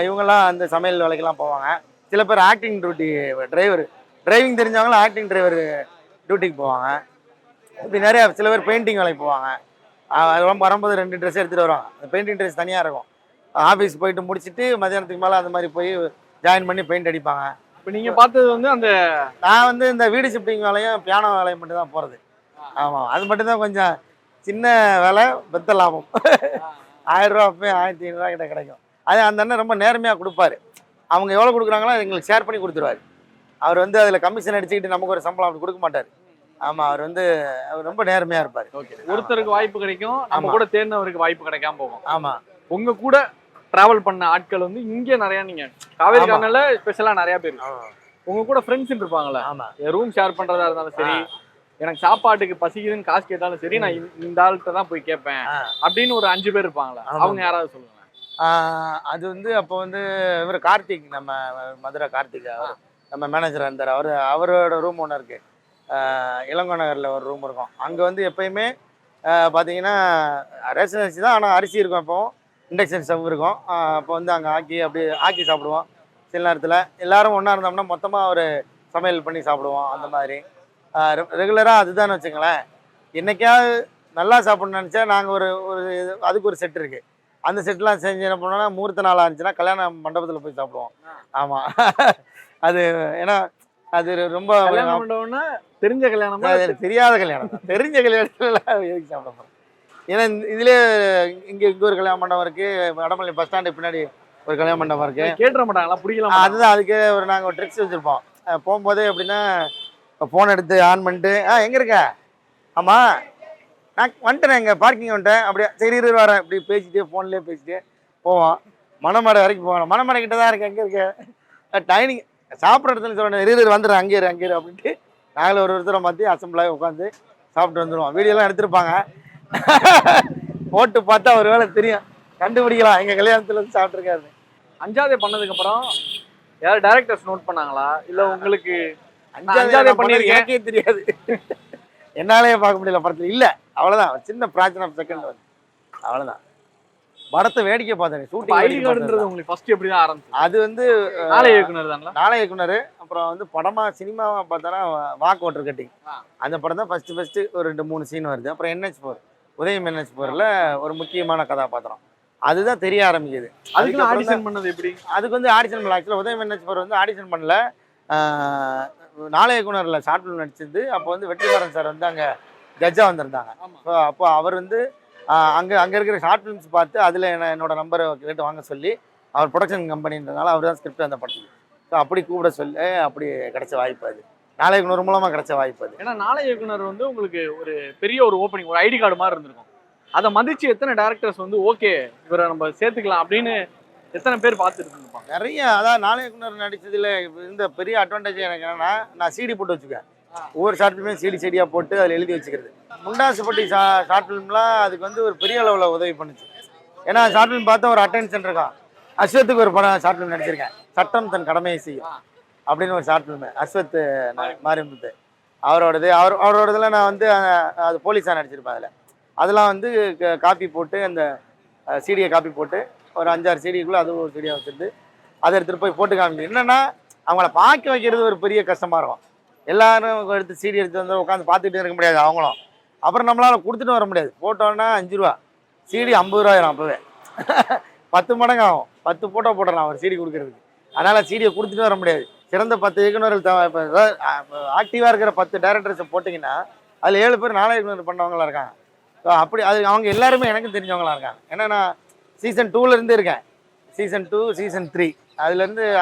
இவங்கெல்லாம் அந்த சமையல் வேலைக்கெல்லாம் போவாங்க. சில பேர் ஆக்டிங் டியூட்டி டிரைவர் டிரைவிங் தெரிஞ்சவங்களும் ஆக்டிங் டிரைவர் டியூட்டிக்கு போவாங்க. இப்படி நிறைய சில பேர் பெயிண்டிங் வேலைக்கு போவாங்க. வரும்போது 2 ட்ரெஸ் எடுத்துகிட்டு வருவாங்க. அந்த பெயிண்டிங் ட்ரெஸ் தனியாக இருக்கும். ஆஃபீஸ் போயிட்டு முடிச்சுட்டு மதியானத்துக்கு மேலே அந்த மாதிரி போய் ஜாயின் பண்ணி பெயிண்ட் அடிப்பாங்க. இப்போ நீங்கள் பார்த்தது வந்து அந்த நான் வந்து இந்த வீடு ஷிஃப்டிங் வேலையும் பியானோ வேலையும் மட்டும் தான் போகிறது. ஆமாம், அது மட்டும்தான் கொஞ்சம் சின்ன வேலை, பெத்த லாபம். 1000 ரூபா அப்போ 1500 கிட்ட கிடைக்கும். அது அந்த அண்ணன் ரொம்ப நேர்மையாக கொடுப்பாரு. அவங்க எவ்வளோ கொடுக்குறாங்களோ எங்களுக்கு ஷேர் பண்ணி கொடுத்துருவாரு. அவர் வந்து அதில் கமிஷன் அடிச்சுக்கிட்டு நமக்கு ஒரு சம்பளம் அப்படி கொடுக்க மாட்டார். ஆமாம், அவர் ரொம்ப நேர்மையாக இருப்பார். ஓகே, ஒருத்தருக்கு வாய்ப்பு கிடைக்கும், நம்ம கூட தேர்ந்தவருக்கு வாய்ப்பு கிடைக்காம போகும். ஆமாம், உங்க கூட டிராவல் பண்ண ஆட்கள் வந்து இங்கே நிறைய நீங்க காவேரி கார்னர்ல ஸ்பெஷலா நிறைய பேர் உங்க கூட ஃப்ரெண்ட்ஸ் இருப்பாங்கல்ல. ஆமாம், ரூம் ஷேர் பண்றதா இருந்தாலும் சரி, எனக்கு சாப்பாட்டுக்கு பசிக்குதுன்னு காசு கேட்டாலும் சரி, நான் இந்த ஆள்கிட்ட தான் போய் கேட்பேன் அப்படின்னு ஒரு 5 பேர் இருப்பாங்களா, அவங்க யாராவது சொல்லுங்க. அது வந்து அப்போ வந்து இவர் கார்த்திக், நம்ம மதுரை கார்த்திக், நம்ம மேனேஜராக இருந்தார். அவரோட ரூம் ஒன்று இருக்குது, இளங்கோ நகரில் ஒரு ரூம் இருக்கும். அங்கே வந்து எப்பயுமே பார்த்தீங்கன்னா ரேஷன் அரிசி தான், ஆனால் அரிசி இருக்கும். அப்போ இண்டக்ஷன் ஸ்டவ் இருக்கும். அப்போ வந்து அங்கே ஆக்கி சாப்பிடுவோம். சில நேரத்தில் எல்லாரும் ஒன்றா இருந்தோம்னா மொத்தமாக ஒரு சமையல் பண்ணி சாப்பிடுவோம். அந்த மாதிரி ரெகுலராக அதுதான் வச்சுங்களேன். என்றைக்காவது நல்லா சாப்பிட்ணுன்னு நினச்சா நாங்கள் அதுக்கு ஒரு செட் இருக்குது. அந்த செட்லாம் செஞ்சு என்ன பண்ணோன்னா, முகூர்த்த நாளாக இருந்துச்சுன்னா கல்யாண மண்டபத்தில் போய் சாப்பிடுவோம். ஆமாம், அது ஏன்னா அது ரொம்ப மண்டபம்னா தெரிஞ்ச கல்யாணம், தெரியாத கல்யாணம், தெரிஞ்ச கல்யாணத்துல எதுக்கு சாப்பிட போகிறோம். ஏன்னா இதிலே இங்கே ஒரு கல்யாண மண்டபம் இருக்குது, வடமல்லி பஸ் ஸ்டாண்டு பின்னாடி ஒரு கல்யாண மண்டபம் இருக்குது. கேட்டுற மாட்டாங்களா, பிடிக்கலாம். அதுதான், அதுக்கு நாங்கள் ஒரு ட்ரிக்ஸ் வச்சுருப்போம். போகும்போதே எப்படின்னா ஃபோன் எடுத்து ஆன் பண்ணிட்டு, எங்கே இருக்க, ஆமாம் நான் வந்துட்டேன், எங்கள் பார்க்கிங் வந்துட்டேன், அப்படியே சரி வரேன், இப்படி பேசிட்டு ஃபோன்லேயே பேசிட்டு போவோம். மணமடை வரைக்கும் போவோம். மணமடை கிட்ட தான் இருக்கேன், எங்கே இருக்க டைனிங் சாப்பிட்ற இடத்துல சொல்கிறேன், வந்துடுறேன், அங்கே அப்படின்ட்டு நாங்களும் ஒருத்தரை மாற்றி அசம்பிளாக உட்காந்து சாப்பிட்டு வந்துடுவோம். வீடியோலாம் எடுத்துருப்பாங்க, போட்டு பார்த்தா ஒரு வேளை தெரியும், கண்டுபிடிக்கலாம் எங்கள் கல்யாணத்தில் வந்து சாப்பிட்ருக்காரு. 5ஆவது பண்ணதுக்கப்புறம் யாரும் டைரக்டர்ஸ் நோட் பண்ணாங்களா, இல்லை உங்களுக்கு 5ஆவது பண்ணியிருக்கேன் எனக்கே தெரியாது, என்னாலே பார்க்க முடியல படத்தில். இல்லை, அவ்வளோதான், சின்ன பிராக்ஷன் ஆஃப் செகண்ட் வந்து அவ்வளோதான். படத்தை வேடிக்கை பார்த்தேன், ஷூட்டிங். உங்களுக்கு ஃபர்ஸ்ட் எப்படி தான் ஆரம்பிச்சு? அது வந்து நாளை இயக்குனர், அப்புறம் வந்து சினிமாவை பார்த்தோன்னா வாக் வாட்டர் கட்டிங், அந்த படம் தான் ஃபர்ஸ்ட் ஒரு 2-3 சீன் வருது. அப்புறம் NH4 உதயம் NH4ல ஒரு முக்கியமான கதாபாத்திரம், அதுதான் தெரிய ஆரம்பிக்குது. அதுக்கு ஆடிஷன் பண்ணது எப்படி? அதுக்கு வந்து ஆடிஷன் பண்ணல. ஆக்சுவலாக உதயம் NH4 வந்து ஆடிஷன் பண்ணல, நாளை இயக்குனரில் ஷார்ட் ஃபிலிம் நடிச்சது. அப்போ வந்து வெற்றிமாறன் சார் வந்து அங்கே ஜட்ஜாக வந்திருந்தாங்க. அப்போ அவர் வந்து அங்கே இருக்கிற ஷார்ட் ஃபிலிம்ஸ் பார்த்து அதில் என்னோட நம்பரை கேட்டு வாங்க சொல்லி, அவர் ப்ரொடக்ஷன் கம்பெனின்றதுனால அவர் தான் ஸ்கிரிப்ட் அந்த படத்துக்கு. ஸோ அப்படி கூப்பிட சொல்லி அப்படி கிடைச்ச வாய்ப்பு, அது நாளை இயக்குனர் மூலமாக கிடைச்ச வாய்ப்பு அது. ஏன்னா நாளை இயக்குனர் வந்து உங்களுக்கு ஒரு பெரிய ஒரு ஓப்பனிங், ஒரு ஐடி கார்டு மாதிரி இருந்திருக்கும். அதை மதிச்சு எத்தனை டேரக்டர்ஸ் வந்து ஓகே இவரை நம்ம சேர்த்துக்கலாம் அப்படின்னு எத்தனை பேர் பார்த்துட்டு இருப்பாங்க? நிறைய. அதான் நாளை இயக்குனர் நடித்ததில் இந்த பெரிய அட்வான்டேஜ் எனக்கு என்னன்னா, நான் CD போட்டு வச்சுக்கேன். ஒவ்வொரு ஷார்ட் ஃபிலிமே CD போட்டு அதில் எழுதி வச்சுக்கிறது. முண்டாசுப்பட்டி ஷார்ட் ஃபிலிம்லாம் அதுக்கு வந்து ஒரு பெரிய அளவில் உதவி பண்ணுச்சு. ஏன்னா ஷார்ட் ஃபிலிம் பார்த்தா ஒரு அட்டென்ஷன் இருக்கான். அஸ்வத்துக்கு ஒரு படம் ஷார்ட் ஃபிலிம் நடிச்சிருக்கேன், சட்டம் தன் கடமையை செய்யும் அப்படின்னு ஒரு ஷார்ட் ஃபிலிமு. அஸ்வத் மாரிமுத்து அவரோடதுல நான் வந்து அது போலீஸாக நடிச்சிருப்பேன். அதெல்லாம் வந்து காப்பி போட்டு, அந்த CDயை காப்பி போட்டு ஒரு 5-6 CDக்குள்ளே அது ஒரு CDயாக வச்சுருந்து அதை எடுத்துகிட்டு போய் போட்டு காமிக்கணும். என்னென்னா அவங்கள பார்க்க வைக்கிறது ஒரு பெரிய கஷ்டமாக இருக்கும். எல்லாரும் எடுத்து CD எடுத்து வந்து உட்காந்து பார்த்துக்கிட்டே இருக்க முடியாது அவங்களும். அப்புறம் நம்மளால் கொடுத்துட்டு வர முடியாது. போட்டோன்னா 5 ரூபா, CD 50 ரூபாயிரம். அப்போவே 10 மடங்கு ஆகும். 10 ஃபோட்டோ போட்டுடலாம் ஒரு CD கொடுக்குறதுக்கு. அதனால் CDயை கொடுத்துட்டு வர முடியாது. சிறந்த 10 இயக்குநர்கள் இப்போ ஆக்டிவாக இருக்கிற 10 டைரக்டர்ஸை போட்டிங்கன்னா அதில் 7 பேர் நாளை இயக்குனர் பண்ணவங்களாம் இருக்காங்க. ஸோ அப்படி அது அவங்க எல்லாருமே எனக்கு தெரிஞ்சவங்களாம் இருக்காங்க. ஏன்னா நான் சீசன் 2லேருந்து இருக்கேன், சீசன் 2 சீசன் 3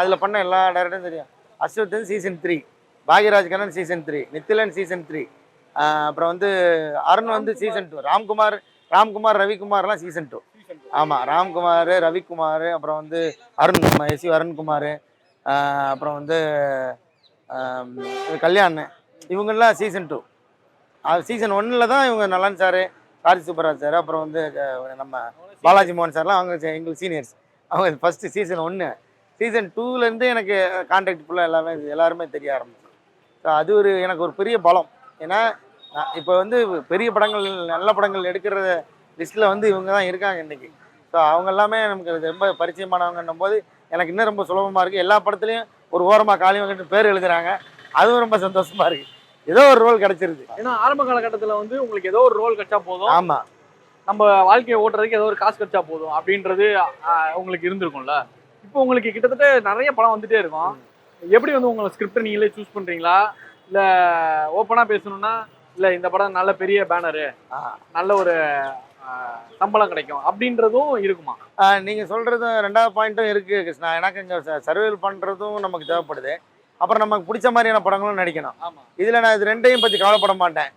அதில் பண்ண எல்லா டைரக்டரும் தெரியும். அஸ்வத் வந்து season 3, Bhagyaraj Kannan season 3, Nithilan season 3, அப்புறம் வந்து அருண் வந்து சீசன் 2, ராம்குமார் ரவிக்குமார்லாம் சீசன் 2. ஆமாம், ராம்குமார், ரவிக்குமார், அப்புறம் வந்து அருண்குமார், அப்புறம் வந்து கல்யாண், இவங்கெல்லாம் சீசன் 2. சீசன் 1ல் தான் இவங்க நலன் சார், கார்த்தி சுப்பராஜ் சார், அப்புறம் வந்து நம்ம பாலாஜி மோகன் சார்லாம் அவங்க எங்களுக்கு சீனியர்ஸ். அவங்க ஃபஸ்ட்டு சீசன் 1. சீசன் 2லேருந்து எனக்கு கான்டாக்ட் ஃபுல்லாக எல்லாருமே தெரிய ஆரம்பிச்சு. ஸோ அது எனக்கு ஒரு பெரிய பலம். ஏன்னா இப்போ வந்து பெரிய படங்கள், நல்ல படங்கள் எடுக்கிற லிஸ்ட்டில் வந்து இவங்க தான் இருக்காங்க இன்றைக்கி. ஸோ அவங்க எல்லாமே நமக்கு ரொம்ப பரிச்சயமானவங்கன்னும் போது எனக்கு இன்னும் ரொம்ப சுலபமாக இருக்குது. எல்லா படத்துலையும் ஒரு ஓரமாக காலி வாங்கிட்டு பேர் எழுதுகிறாங்க. அதுவும் ரொம்ப சந்தோஷமா இருக்கு. ஏதோ ஒரு ரோல் கிடைச்சிருது. ஏன்னா ஆரம்ப காலகட்டத்துல வந்து உங்களுக்கு ஏதோ ஒரு ரோல் கிடைச்சா போதும், ஆமா நம்ம வாழ்க்கையை ஓட்டுறதுக்கு ஏதோ ஒரு காசு கிடைச்சா போதும் அப்படின்றது உங்களுக்கு இருந்திருக்கும்ல. இப்போ உங்களுக்கு கிட்டத்தட்ட நிறைய படம் வந்துட்டே இருக்கும். எப்படி வந்து உங்களை ஸ்கிரிப்டை நீங்களே சூஸ் பண்றீங்களா, இல்ல ஓப்பனா பேசணும்னா இல்ல இந்த படம் நல்ல பெரிய பேனரு, நல்ல ஒரு சம்பளம் கிடைக்கும் அப்படின்றதும் இருக்குமா? நீங்க சொல்றதும் ரெண்டாவது பாயிண்ட்டும் இருக்கு கிருஷ்ணா. எனக்கு இங்க சர்வைவல் பண்றதும் நமக்கு தேவைப்படுது. அப்புறம் நமக்கு பிடிச்ச மாதிரியான படங்களும் நடிக்கணும். ஆமா. இதுல நான் இது ரெண்டையும் பத்தி கவலைப்பட மாட்டேன்.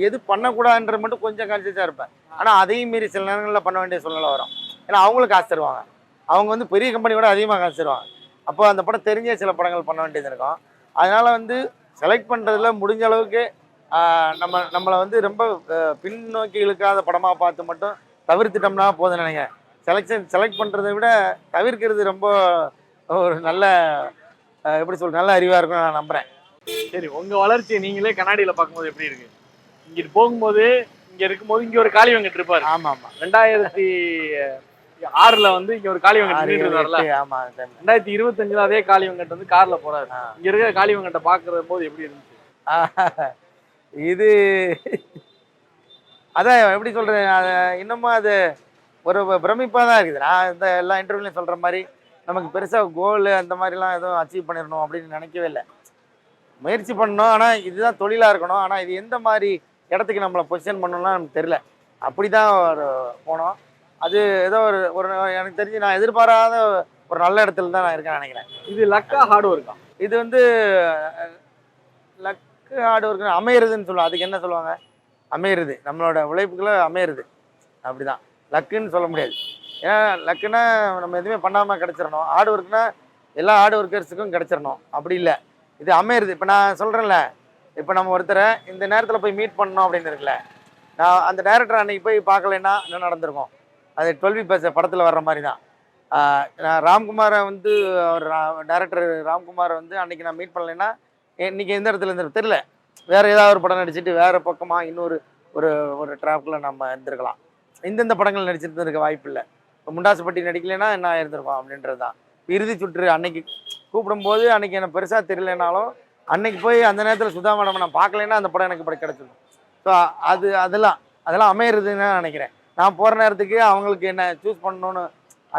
எது பண்ணக்கூடாதுன்றது மட்டும் கொஞ்சம் கான்சியஸா இருப்பேன். ஆனா அதையும் மீறி சில நேரங்களில் பண்ண வேண்டிய சூழ்நிலை வரும். ஏன்னா அவங்களுக்கு காசு தருவாங்க, அவங்க வந்து பெரிய கம்பெனி கூட அதிகமாக காசு தருவாங்க. அப்போ அந்த படம் தெரிஞ்ச சில படங்கள் பண்ண வேண்டியது இருக்கும். அதனால வந்து செலக்ட் பண்றதுல முடிஞ்ச அளவுக்கு நம்மளை வந்து ரொம்ப பின்னோக்கி இழுக்காத படமாக பார்த்து மட்டும் தவிர்த்துட்டோம்னா போதும் நினைக்கிறேன். செலக்ட் பண்ணுறதை விட தவிர்க்கிறது ரொம்ப ஒரு நல்ல எப்படி சொல்ற நல்ல அறிவாக இருக்கும்னு நான் நம்புகிறேன். சரி, உங்கள் வளர்ச்சியை நீங்களே கண்ணாடியில் பார்க்கும்போது எப்படி இருக்கு? இங்கிட்டு போகும்போது இங்கே இருக்கும்போது இங்கே ஒரு காளி வெங்கட் இருப்பார். ஆமாம் ஆமாம். 2006 வந்து இங்கே ஒரு காளி வெங்கட் இருந்தார்ல. ஆமாம். 2025 அதே காளி வெங்கட் வந்து காரில் போகிறாரு. இங்கே இருக்கிற காளி வெங்கட்டை பார்க்குற போது எப்படி இருந்துச்சு? இது அதான் எப்படி சொல்றேன், இன்னமும் அது ஒரு பிரமிப்பாக தான் இருக்குது. நான் இந்த எல்லா இன்டர்வியூலையும் சொல்ற மாதிரி நமக்கு பெருசாக கோல் அந்த மாதிரிலாம் எதுவும் அச்சீவ் பண்ணிடணும் அப்படின்னு நினைக்கவே இல்லை. முயற்சி பண்ணணும், ஆனால் இதுதான் தொழிலாக இருக்கணும். ஆனால் இது எந்த மாதிரி இடத்துக்கு நம்மளை பொசிஷன் பண்ணணும்லாம் நமக்கு தெரியல. அப்படி தான் போனோம். அது ஏதோ ஒரு எனக்கு தெரிஞ்சு நான் எதிர்பாராத ஒரு நல்ல இடத்துல தான் நான் இருக்கேன்னு நினைக்கிறேன். இது லக்கா ஹார்ட் ஒர்க்கா? இது வந்து லக்கு ஹார்ட் ஒர்க்கு அமையிறதுன்னு சொல்லுவாங்க. அதுக்கு என்ன சொல்லுவாங்க, அமையிறது, நம்மளோட உழைப்புக்குள்ள அமையிறது. அப்படிதான், லக்குன்னு சொல்ல முடியாது. ஏன்னா லக்குன்னா நம்ம எதுவுமே பண்ணாமல் கிடச்சிடணும். ஹார்ட் ஒர்க்னா எல்லா ஹார்ட் ஒர்க்கர்ஸுக்கும் கிடச்சிடணும், அப்படி இல்லை. இது அமையிறது. இப்போ நான் சொல்கிறேன்ல, இப்போ நம்ம ஒருத்தரை இந்த நேரத்தில் போய் மீட் பண்ணணும் அப்படின்னு இருக்குல்ல, நான் அந்த டைரக்டர் அன்றைக்கி போய் பார்க்கலன்னா என்ன நடந்திருக்கும்? அது 12 பேச படத்தில் வர்ற மாதிரி தான். நான் ராம்குமாரை வந்து அவர் டைரக்டர் ராம்குமாரை வந்து அன்றைக்கி நான் மீட் பண்ணலைன்னா இன்றைக்கி எந்த இடத்துல இருந்து தெரியல, வேறு ஏதாவது ஒரு படம் நடிச்சுட்டு வேறு பக்கமாக இன்னொரு ஒரு ட்ராப்பில் நம்ம இருந்திருக்கலாம். இந்தந்த படங்கள் நடிச்சுட்டு இருக்க வாய்ப்பு இல்லை. இப்போ முண்டாசுப்பட்டி நடிக்கலைன்னா என்ன இருந்திருக்கோம் அப்படின்றது தான். இறுதி சுற்று அன்னைக்கு கூப்பிடும்போது அன்னைக்கு எனக்கு பெருசாக தெரியலனாலும் அன்னைக்கு போய் அந்த நேரத்தில் சுதா மேடம் நான் பார்க்கலைன்னா அந்த படம் எனக்கு இப்படி கிடச்சிடும். ஸோ அதெல்லாம் அமையிறதுன்னு நான் நினைக்கிறேன். நான் போகிற நேரத்துக்கு அவங்களுக்கு என்ன சூஸ் பண்ணணும்னு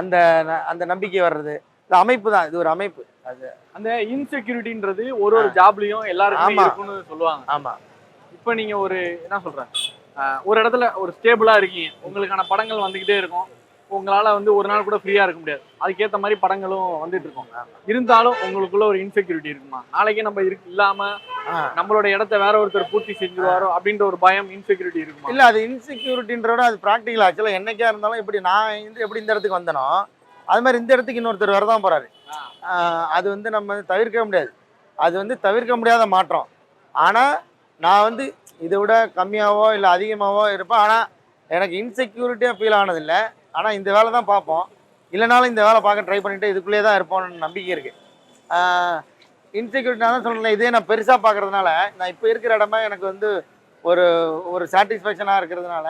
அந்த நம்பிக்கை வர்றது, இது அமைப்பு தான். இது ஒரு அமைப்பு. அது அந்த இன்செக்யூரிட்டின்றது ஒரு ஜாப்லையும் எல்லாருக்கும் இருக்குன்னு சொல்லுவாங்க. ஆமாம். இப்போ நீங்கள் ஒரு என்ன சொல்கிறேன், ஒரு இடத்துல ஒரு ஸ்டேபிளாக இருக்கீங்க, உங்களுக்கான படங்கள் வந்துக்கிட்டே இருக்கும், உங்களால் வந்து ஒரு நாள் கூட ஃப்ரீயாக இருக்க முடியாது, அதுக்கேற்ற மாதிரி படங்களும் வந்துட்டு இருக்கும். இருந்தாலும் உங்களுக்குள்ள ஒரு இன்செக்யூரிட்டி இருக்குமா? நாளைக்கே நம்ம இல்லாமல் நம்மளோட இடத்த வேற ஒருத்தர் பூர்த்தி செஞ்சுருவாரோ அப்படின்ற ஒரு பயம், இன்செக்யூரிட்டி இருக்குமா? இல்லை, அது இன்செக்யூரிட்டின்றோட அது ப்ராக்டிக்கல். ஆக்சுவலாக என்னைக்கா இருந்தாலும் இப்படி நான் எப்படி இந்த இடத்துக்கு வந்தனோ அது மாதிரி இந்த இடத்துக்கு இன்னொருத்தர் வரதான் போகிறாரு. அது வந்து நம்ம தவிர்க்க முடியாது. அது வந்து தவிர்க்க முடியாத மாற்றம். ஆனால் நான் வந்து இதை விட கம்மியாகவோ இல்லை அதிகமாகவோ இருப்பேன். ஆனால் எனக்கு இன்செக்யூரிட்டியாக ஃபீல் ஆனதில்லை. ஆனால் இந்த வேலை தான் பார்ப்போம், இல்லைனாலும் இந்த வேலை பார்க்க ட்ரை பண்ணிவிட்டு இதுக்குள்ளேயே தான் இருப்போம்னு நம்பிக்கை இருக்குது. இன்செக்யூரிட்டி நான் தான் சொல்கிறேன், இதே நான் பெருசாக பார்க்குறதுனால நான் இப்போ இருக்கிற இடமா எனக்கு வந்து ஒரு சாட்டிஸ்ஃபேக்ஷனாக இருக்கிறதுனால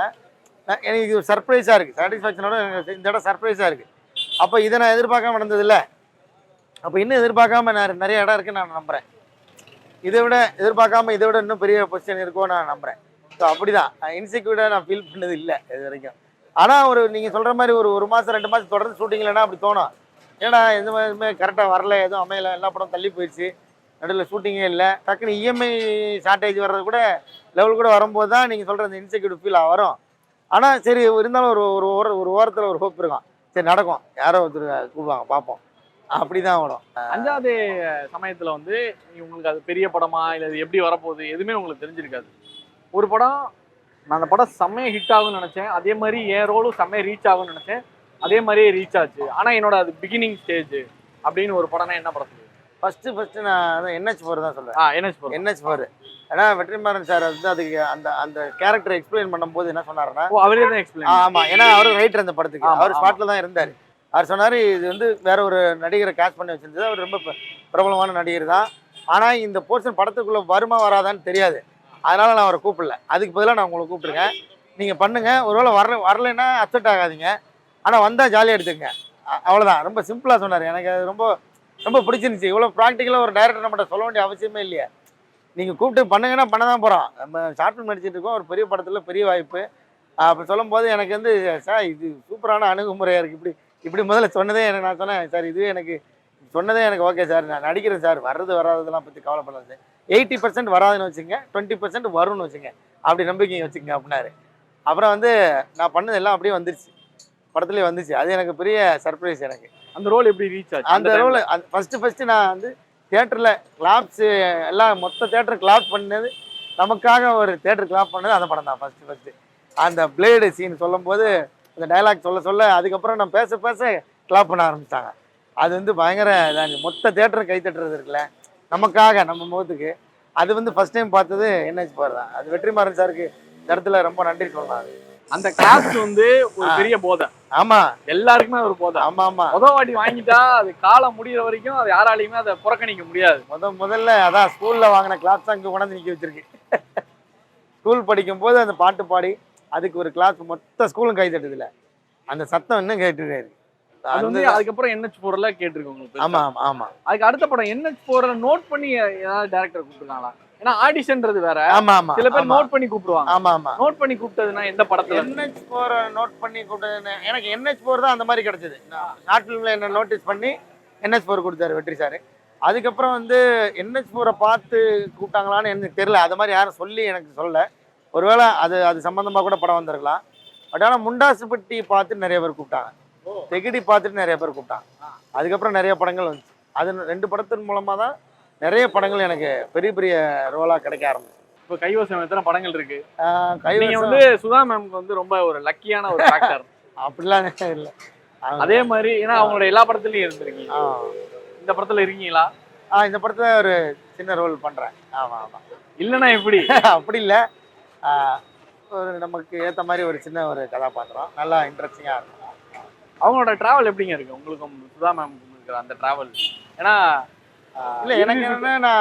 எனக்கு இது ஒரு சர்ப்ரைஸாக இருக்குது. சாட்டிஸ்ஃபேக்ஷனோட எனக்கு இந்த இடம் சர்ப்ரைஸாக இருக்குது. அப்போ இதை நான் எதிர்பார்க்காம நடந்ததில்லை. அப்போ இன்னும் எதிர்பார்க்காம நிறைய இடம் இருக்குன்னு நான் நம்புகிறேன். இதை விட இன்னும் பெரிய பொசிஷன் இருக்கும்னு நான் நம்புகிறேன். ஸோ அப்படி தான் இன்செக்யூரிட்டாக நான் ஃபீல் பண்ணது இல்லை இது வரைக்கும். ஆனால் நீங்கள் சொல்கிற மாதிரி ஒரு மாதம் 2 மாதம் தொடர்ந்து ஷூட்டிங் இல்லைன்னா அப்படி தோணும். ஏன்னா எதுவுமே கரெக்டாக வரல, எதுவும் அமையலை, எல்லா படம் தள்ளி போயிடுச்சு, நடுவில் ஷூட்டிங்கே இல்லை, டக்குன்னு இஎம்ஐ ஷார்ட்டேஜ் வர்றது கூட லெவல் கூட வரும்போது தான் நீங்கள் சொல்கிற அந்த இன்செக்யூரிட்டி ஃபீல் வரும். ஆனால் சரி, இருந்தாலும் ஒரு ஓரத்தில் ஒரு ஹோப் இருக்கும், சரி நடக்கும், யாரோ ஒருத்தர் கூப்பிடுவாங்க பார்ப்போம், அப்படி தான் வரும். 5வது சமயத்தில் வந்து உங்களுக்கு அது பெரிய படமா இல்லை அது எப்படி வரப்போகுது எதுவுமே உங்களுக்கு தெரிஞ்சிருக்காது. ஒரு படம், நான் அந்த படம் செம்மையாக ஹிட் ஆகும்னு நினச்சேன், அதே மாதிரி என் ரோலும் செம்மையாக ரீச் ஆகும்னு நினச்சேன், அதே மாதிரியே ரீச் ஆச்சு. ஆனால் என்னோட அது பிகினிங் ஸ்டேஜ் அப்படின்னு ஒரு படம்னா என்ன படம் சொல்லுவேன்? ஃபஸ்ட்டு நான் NH4 தான் சொல்லுவேன். NH4 ஏன்னா வெற்றிமாறன் சார் வந்து அதுக்கு அந்த கேரக்டரை எக்ஸ்பிளைன் பண்ணும்போது என்ன சொன்னாருன்னா, அவரே தான் எக்ஸ்பிளைன். ஆமாம், ஏன்னா அவர் ரைட்டர் அந்த படத்துக்கு, அவர் ஸ்பாட்டில் தான் இருந்தார். அவர் சொன்னார் இது வந்து வேற ஒரு நடிகரை கேஸ்ட் பண்ணி வச்சிருந்தது, அவர் ரொம்ப பிரபலமான நடிகர் தான், ஆனால் இந்த போர்ஷன் படத்துக்குள்ளே வருமா வராதான்னு தெரியாது, அதனால் நான் அவரை கூப்பிடல. அதுக்கு பதிலாக நான் உங்களை கூப்பிட்ருக்கேன், நீங்கள் பண்ணுங்கள், ஒருவேளை வரலைன்னா அப்செட் ஆகாதீங்க, ஆனால் வந்தால் ஜாலியாக எடுத்துக்கங்க, அவ்வளோதான். ரொம்ப சிம்பிளாக சொன்னார். எனக்கு அது ரொம்ப ரொம்ப பிடிச்சிருந்துச்சி. இவ்வளோ ப்ராக்டிக்கலாக ஒரு டைரக்டர் நம்மகிட்ட சொல்ல வேண்டிய அவசியமே இல்லையே. நீங்கள் கூப்பிட்டு பண்ணுங்கன்னா பண்ண தான் போகிறோம். நம்ம ஷார்ட் ஃபிலிம் நடிச்சிட்டு இருக்கோம், ஒரு பெரிய படத்தில் பெரிய வாய்ப்பு. அப்போ சொல்லும்போது எனக்கு வந்து சார் இது சூப்பரான அணுகுமுறையாக இருக்குது. இப்படி முதல்ல சொன்னதே எனக்கு, நான் சொன்னேன் சார் இதுவே எனக்கு சொன்னதே எனக்கு ஓகே சார், நான் நடிக்கிறேன் சார், வர்றது வராததெல்லாம் பற்றி கவலைப்படாது சார், 80% வராதுன்னு வச்சுங்க, 20% வரும்னு வச்சுங்க, அப்படி நம்பிக்கையை வச்சுங்க அப்படின்னாரு. அப்புறம் வந்து நான் பண்ணது எல்லாம் அப்படியே வந்துருச்சு, படத்துலேயே வந்துச்சு. அது எனக்கு பெரிய சர்ப்ரைஸ். எனக்கு அந்த ரோல் எப்படி ரீச் ஆச்சு? அந்த ரோல் ஃபஸ்ட்டு நான் வந்து தியேட்டரில் கிளாப்ஸு எல்லாம் மொத்த தியேட்டர் கிளாப் பண்ணது, நமக்காக ஒரு தியேட்டர் கிளாப் பண்ணது அந்த படம் தான் ஃபஸ்ட்டு. அந்த பிளேடு சீன் சொல்லும்போது அந்த டைலாக் சொல்ல அதுக்கப்புறம் நான் பேச கிளாப் பண்ண ஆரம்பிச்சிட்டாங்க. அது வந்து பயங்கர இதாக மொத்த தியேட்டரும் கை தட்டுறது இருக்குல்ல நமக்காக, நம்ம முகத்துக்கு. அது வந்து ஃபர்ஸ்ட் டைம் பார்த்தது என்ஹெச் பார் தான். அது வெற்றிமாறன் சாருக்கு இந்த இடத்துல ரொம்ப நன்றி சொல்லலாம். அந்த கிளாஸ் வந்து ஒரு பெரிய போதை. ஆமா, எல்லாருக்குமே ஒரு போதை. ஆமா ஆமா. வாட்டி வாங்கிட்டா அது காலம் முடிகிற வரைக்கும் அது யாராலையுமே அதை புறக்கணிக்க முடியாது. முதல்ல அதான் ஸ்கூல்ல வாங்கின கிளாஸ் தான் இங்கே கொண்டாந்து நிற்க வச்சிருக்கு. ஸ்கூல் படிக்கும் போது அந்த பாட்டு பாடி அதுக்கு ஒரு கிளாஸ் மொத்த ஸ்கூலும் கை தட்டுதில்ல, அந்த சத்தம் இன்னும் கேட்டுருக்காரு. அது வந்து அதுக்கப்புறம் NH4 கேட்டிருக்கோம். ஆமா ஆமா. அதுக்கு அடுத்த படம் NH4 நோட் பண்ணி ஏதாவது டைரக்டர் கூப்பிட்டுருக்காங்களா? ஏன்னா ஆடிஷன்ன்றது வேற. ஆமா ஆமா. சில பேர் நோட் பண்ணி கூப்பிடுவாங்க. ஆமா ஆமா. நோட் பண்ணி கூப்பிட்டதுன்னா எந்த படத்துல? NH4 நோட் பண்ணி கூப்பிட்டது எனக்கு NH4 தான் அந்த மாதிரி கிடைச்சது. ஷார்ட் ஃபிலிம்ல என்ன நோட்டீஸ் பண்ணி NH4 கொடுத்தாரு வெற்றி சார். அதுக்கப்புறம் வந்து NH4 பார்த்து கூப்பிட்டாங்களான்னு எனக்கு தெரியல. அது மாதிரி யாரும் சொல்லி எனக்கு சொல்லல. ஒருவேளை அது சம்பந்தமாக கூட படம் வந்திருக்கலாம். பட் ஆனால் முண்டாசுப்பட்டி பார்த்து நிறைய பேர் கூப்பிட்டாங்க, தெகிடி பார்த்துட்டு நிறைய பேர் கூப்பிட்டாங்க. அதுக்கப்புறம் நிறைய படங்கள் வந்துச்சு. அது 2 படத்தின் மூலமாக தான் நிறைய படங்கள் எனக்கு பெரிய பெரிய ரோலாக கிடைக்க ஆரம்பிச்சு. இப்போ கைவசம் எத்தனை படங்கள் இருக்கு? நீங்க வந்து சுதா மேம்க்கு வந்து ரொம்ப ஒரு லக்கியான ஒரு ஃபேக்டர். அப்படிலாம் இல்லை. அதே மாதிரி ஏன்னா அவங்களோட எல்லா படத்துலையும் இருந்திருக்கீங்க. இந்த படத்துல இருக்கீங்களா? இந்த படத்துல ஒரு சின்ன ரோல் பண்றேன். ஆமா ஆமா. இல்லைன்னா எப்படி? அப்படி இல்லை, ஒரு நமக்கு ஏற்ற மாதிரி ஒரு சின்ன ஒரு கதாபாத்திரம், நல்லா இன்ட்ரெஸ்டிங்காக இருக்கும். அவங்களோட டிராவல் எப்படிங்க இருக்கு உங்களுக்கும் சுதா மேமுக்கும் இருக்கிற அந்த டிராவல்? ஏன்னா இல்லை எனக்கு என்னன்னா,